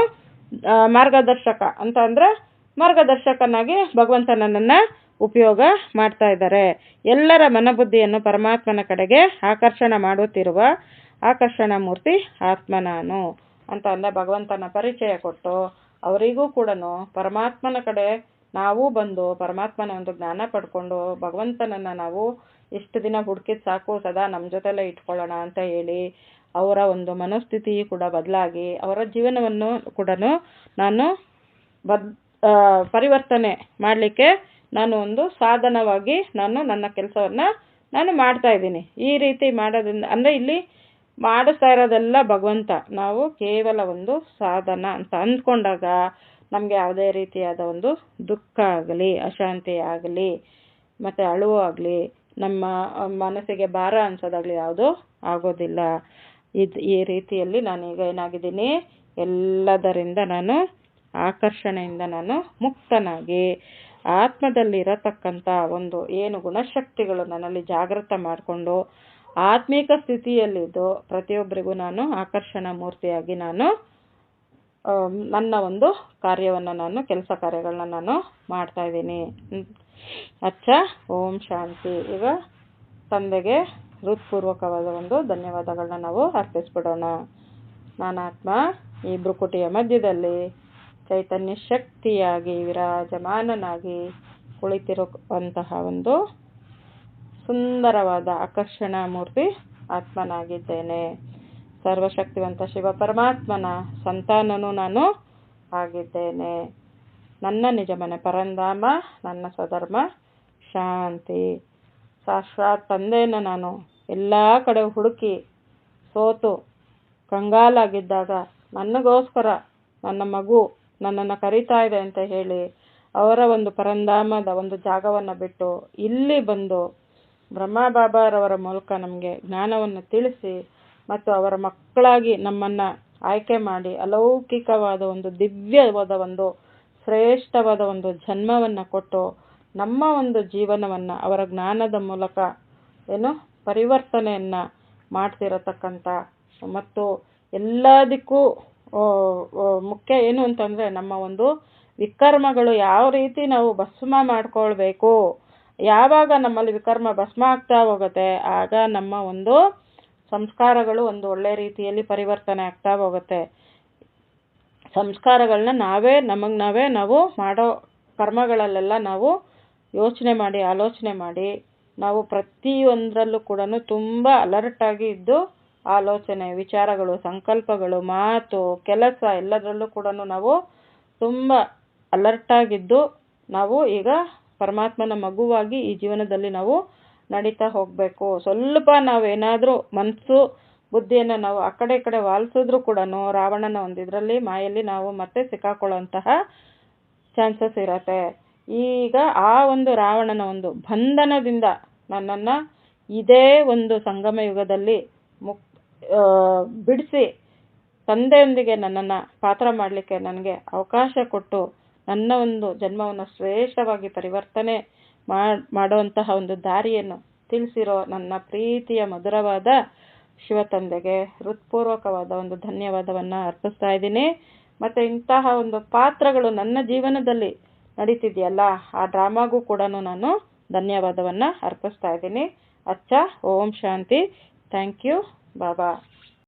ಮಾರ್ಗದರ್ಶಕ ಅಂತ ಅಂದರೆ ಮಾರ್ಗದರ್ಶಕನಾಗಿ ಭಗವಂತನನ್ನು ಉಪಯೋಗ ಮಾಡ್ತಾ ಇದ್ದಾರೆ. ಎಲ್ಲರ ಮನಬುದ್ಧಿಯನ್ನು ಪರಮಾತ್ಮನ ಕಡೆಗೆ ಆಕರ್ಷಣ ಮಾಡುತ್ತಿರುವ ಆಕರ್ಷಣ ಮೂರ್ತಿ ಆತ್ಮ ನಾನು ಅಂತ ಅಂದ ಭಗವಂತನ ಪರಿಚಯ ಕೊಟ್ಟು ಅವರಿಗೂ ಕೂಡ ಪರಮಾತ್ಮನ ಕಡೆ ನಾವು ಬಂದು ಪರಮಾತ್ಮನ ಒಂದು ಜ್ಞಾನ ಪಡ್ಕೊಂಡು ಭಗವಂತನನ್ನು ನಾವು ಇಷ್ಟು ದಿನ ಹುಡುಕಿದ ಸಾಕು, ಸದಾ ನಮ್ಮ ಜೊತೆಲೇ ಇಟ್ಕೊಳ್ಳೋಣ ಅಂತ ಹೇಳಿ ಅವರ ಒಂದು ಮನೋಸ್ಥಿತಿ ಕೂಡ ಬದಲಾಗಿ ಅವರ ಜೀವನವನ್ನು ಕೂಡ ನಾನು ಪರಿವರ್ತನೆ ಮಾಡಲಿಕ್ಕೆ ನಾನು ಒಂದು ಸಾಧನವಾಗಿ ನಾನು ನನ್ನ ಕೆಲಸವನ್ನು ನಾನು ಮಾಡ್ತಾ ಇದ್ದೀನಿ. ಈ ರೀತಿ ಮಾಡೋದ್ರಿಂದ ಅಂದರೆ ಇಲ್ಲಿ ಮಾಡಿಸ್ತಾ ಇರೋದೆಲ್ಲ ಭಗವಂತ, ನಾವು ಕೇವಲ ಒಂದು ಸಾಧನ ಅಂತ ಅಂದ್ಕೊಂಡಾಗ ನಮಗೆ ಯಾವುದೇ ರೀತಿಯಾದ ಒಂದು ದುಃಖ ಆಗಲಿ, ಅಶಾಂತಿ ಆಗಲಿ, ಮತ್ತು ಅಳುವು ಆಗಲಿ, ನಮ್ಮ ಮನಸ್ಸಿಗೆ ಭಾರ ಅನ್ಸೋದಾಗಲಿ ಯಾವುದೂ ಆಗೋದಿಲ್ಲ. ಈ ರೀತಿಯಲ್ಲಿ ನಾನೀಗ ಏನಾಗಿದ್ದೀನಿ, ಎಲ್ಲದರಿಂದ ನಾನು ಆಕರ್ಷಣೆಯಿಂದ ನಾನು ಮುಕ್ತನಾಗಿ ಆತ್ಮದಲ್ಲಿರತಕ್ಕಂಥ ಒಂದು ಏನು ಗುಣಶಕ್ತಿಗಳು ನನ್ನಲ್ಲಿ ಜಾಗೃತ ಮಾಡಿಕೊಂಡು ಆತ್ಮೀಕ ಸ್ಥಿತಿಯಲ್ಲಿದ್ದು ಪ್ರತಿಯೊಬ್ಬರಿಗೂ ನಾನು ಆಕರ್ಷಣಾ ಮೂರ್ತಿಯಾಗಿ ನಾನು ನನ್ನ ಒಂದು ಕಾರ್ಯವನ್ನು ನಾನು ಕೆಲಸ ಕಾರ್ಯಗಳನ್ನ ನಾನು ಮಾಡ್ತಾಯಿದ್ದೀನಿ. ಓಂ ಶಾಂತಿ. ಈಗ ತಂದೆಗೆ ಹೃತ್ಪೂರ್ವಕವಾದ ಒಂದು ಧನ್ಯವಾದಗಳನ್ನ ನಾವು ಅರ್ಪಿಸ್ಬಿಡೋಣ. ನಾನಾತ್ಮ ಈ ಭ್ರುಕುಟಿಯ ಮಧ್ಯದಲ್ಲಿ ಚೈತನ್ಯ ಶಕ್ತಿಯಾಗಿ ವಿರಾಜಮಾನನಾಗಿ ಕುಳಿತಿರುವಂತಹ ಒಂದು ಸುಂದರವಾದ ಆಕರ್ಷಣಾ ಮೂರ್ತಿ ಆತ್ಮನಾಗಿದ್ದೇನೆ. ಸರ್ವಶಕ್ತಿವಂತ ಶಿವ ಪರಮಾತ್ಮನ ಸಂತಾನನೂ ನಾನು ಆಗಿದ್ದೇನೆ. ನನ್ನ ನಿಜ ಮನೆ ಪರಂಧಾಮ, ನನ್ನ ಸ್ವಧರ್ಮ ಶಾಂತಿ. ಸಾಕ್ಷಾತ್ ತಂದೆಯನ್ನು ನಾನು ಎಲ್ಲ ಕಡೆ ಹುಡುಕಿ ಸೋತು ಕಂಗಾಲಾಗಿದ್ದಾಗ ನನಗೋಸ್ಕರ ನನ್ನ ಮಗು ನನ್ನನ್ನು ಕರೀತಾ ಇದೆ ಅಂತ ಹೇಳಿ ಅವರ ಒಂದು ಪರಂಧಾಮದ ಒಂದು ಜಾಗವನ್ನು ಬಿಟ್ಟು ಇಲ್ಲಿ ಬಂದು ಬ್ರಹ್ಮ ಬಾಬಾರವರ ಮೂಲಕ ನಮಗೆ ಜ್ಞಾನವನ್ನು ತಿಳಿಸಿ ಮತ್ತು ಅವರ ಮಕ್ಕಳಾಗಿ ನಮ್ಮನ್ನು ಆಯ್ಕೆ ಮಾಡಿ ಅಲೌಕಿಕವಾದ ಒಂದು ದಿವ್ಯವಾದ ಒಂದು ಶ್ರೇಷ್ಠವಾದ ಒಂದು ಜನ್ಮವನ್ನು ಕೊಟ್ಟು ನಮ್ಮ ಒಂದು ಜೀವನವನ್ನು ಅವರ ಜ್ಞಾನದ ಮೂಲಕ ಪರಿವರ್ತನೆಯನ್ನು ಮಾಡ್ತಿರತಕ್ಕಂಥ ಮತ್ತು ಎಲ್ಲದಕ್ಕೂ ಮುಖ್ಯ ಏನು ಅಂತಂದರೆ ನಮ್ಮ ಒಂದು ವಿಕರ್ಮಗಳು ಯಾವ ರೀತಿ ನಾವು ಭಸ್ಮ ಮಾಡ್ಕೊಳ್ಬೇಕು. ಯಾವಾಗ ನಮ್ಮಲ್ಲಿ ವಿಕರ್ಮ ಭಸ್ಮ ಆಗ್ತಾ ಹೋಗುತ್ತೆ ಆಗ ನಮ್ಮ ಒಂದು ಸಂಸ್ಕಾರಗಳು ಒಂದು ಒಳ್ಳೆ ರೀತಿಯಲ್ಲಿ ಪರಿವರ್ತನೆ ಆಗ್ತಾ ಹೋಗುತ್ತೆ. ಸಂಸ್ಕಾರಗಳನ್ನ ನಮಗೆ ನಾವೇ ನಾವು ಮಾಡೋ ಕರ್ಮಗಳಲ್ಲೆಲ್ಲ ನಾವು ಆಲೋಚನೆ ಮಾಡಿ ನಾವು ಪ್ರತಿಯೊಂದರಲ್ಲೂ ಕೂಡ ತುಂಬ ಅಲರ್ಟಾಗಿ ಇದ್ದು ಆಲೋಚನೆ, ವಿಚಾರಗಳು, ಸಂಕಲ್ಪಗಳು, ಮಾತು, ಕೆಲಸ ಎಲ್ಲದರಲ್ಲೂ ಕೂಡ ನಾವು ತುಂಬ ಅಲರ್ಟಾಗಿದ್ದು ನಾವು ಈಗ ಪರಮಾತ್ಮನ ಮಗುವಾಗಿ ಈ ಜೀವನದಲ್ಲಿ ನಾವು ನಡೀತಾ ಹೋಗಬೇಕು. ಸ್ವಲ್ಪ ನಾವೇನಾದರೂ ಮನಸ್ಸು ಬುದ್ಧಿಯನ್ನು ನಾವು ಆ ಕಡೆ ಈ ಕಡೆ ವಾಲಿಸಿದ್ರೂ ಕೂಡ ರಾವಣನ ಒಂದು ಇದರಲ್ಲಿ ಮಾಯಲ್ಲಿ ನಾವು ಮತ್ತೆ ಸಿಕ್ಕಾಕೊಳ್ಳುವಂತಹ ಚಾನ್ಸಸ್ ಇರತ್ತೆ. ಈಗ ಆ ಒಂದು ರಾವಣನ ಒಂದು ಬಂಧನದಿಂದ ನನ್ನನ್ನು ಇದೇ ಒಂದು ಸಂಗಮ ಯುಗದಲ್ಲಿ ಬಿಡಿಸಿ ತಂದೆಯೊಂದಿಗೆ ನನ್ನನ್ನು ಪಾತ್ರ ಮಾಡಲಿಕ್ಕೆ ನನಗೆ ಅವಕಾಶ ಕೊಟ್ಟು ನನ್ನ ಒಂದು ಜನ್ಮವನ್ನು ಶ್ರೇಷ್ಠವಾಗಿ ಪರಿವರ್ತನೆ ಮಾಡುವಂತಹ ಒಂದು ದಾರಿಯನ್ನು ತಿಳಿಸಿರೋ ನನ್ನ ಪ್ರೀತಿಯ ಮಧುರವಾದ ಶಿವ ತಂದೆಗೆ ಹೃತ್ಪೂರ್ವಕವಾದ ಒಂದು ಧನ್ಯವಾದವನ್ನು ಅರ್ಪಿಸ್ತಾ ಇದ್ದೀನಿ. ಮತ್ತು ಇಂತಹ ಒಂದು ಪಾತ್ರಗಳು ನನ್ನ ಜೀವನದಲ್ಲಿ ನಡೀತಿದೆಯಲ್ಲ ಆ ಡ್ರಾಮಾಗೂ ಕೂಡ ನಾನು ಧನ್ಯವಾದವನ್ನು ಅರ್ಪಿಸ್ತಾ ಇದ್ದೀನಿ. ಓಂ ಶಾಂತಿ. Thank you Baba.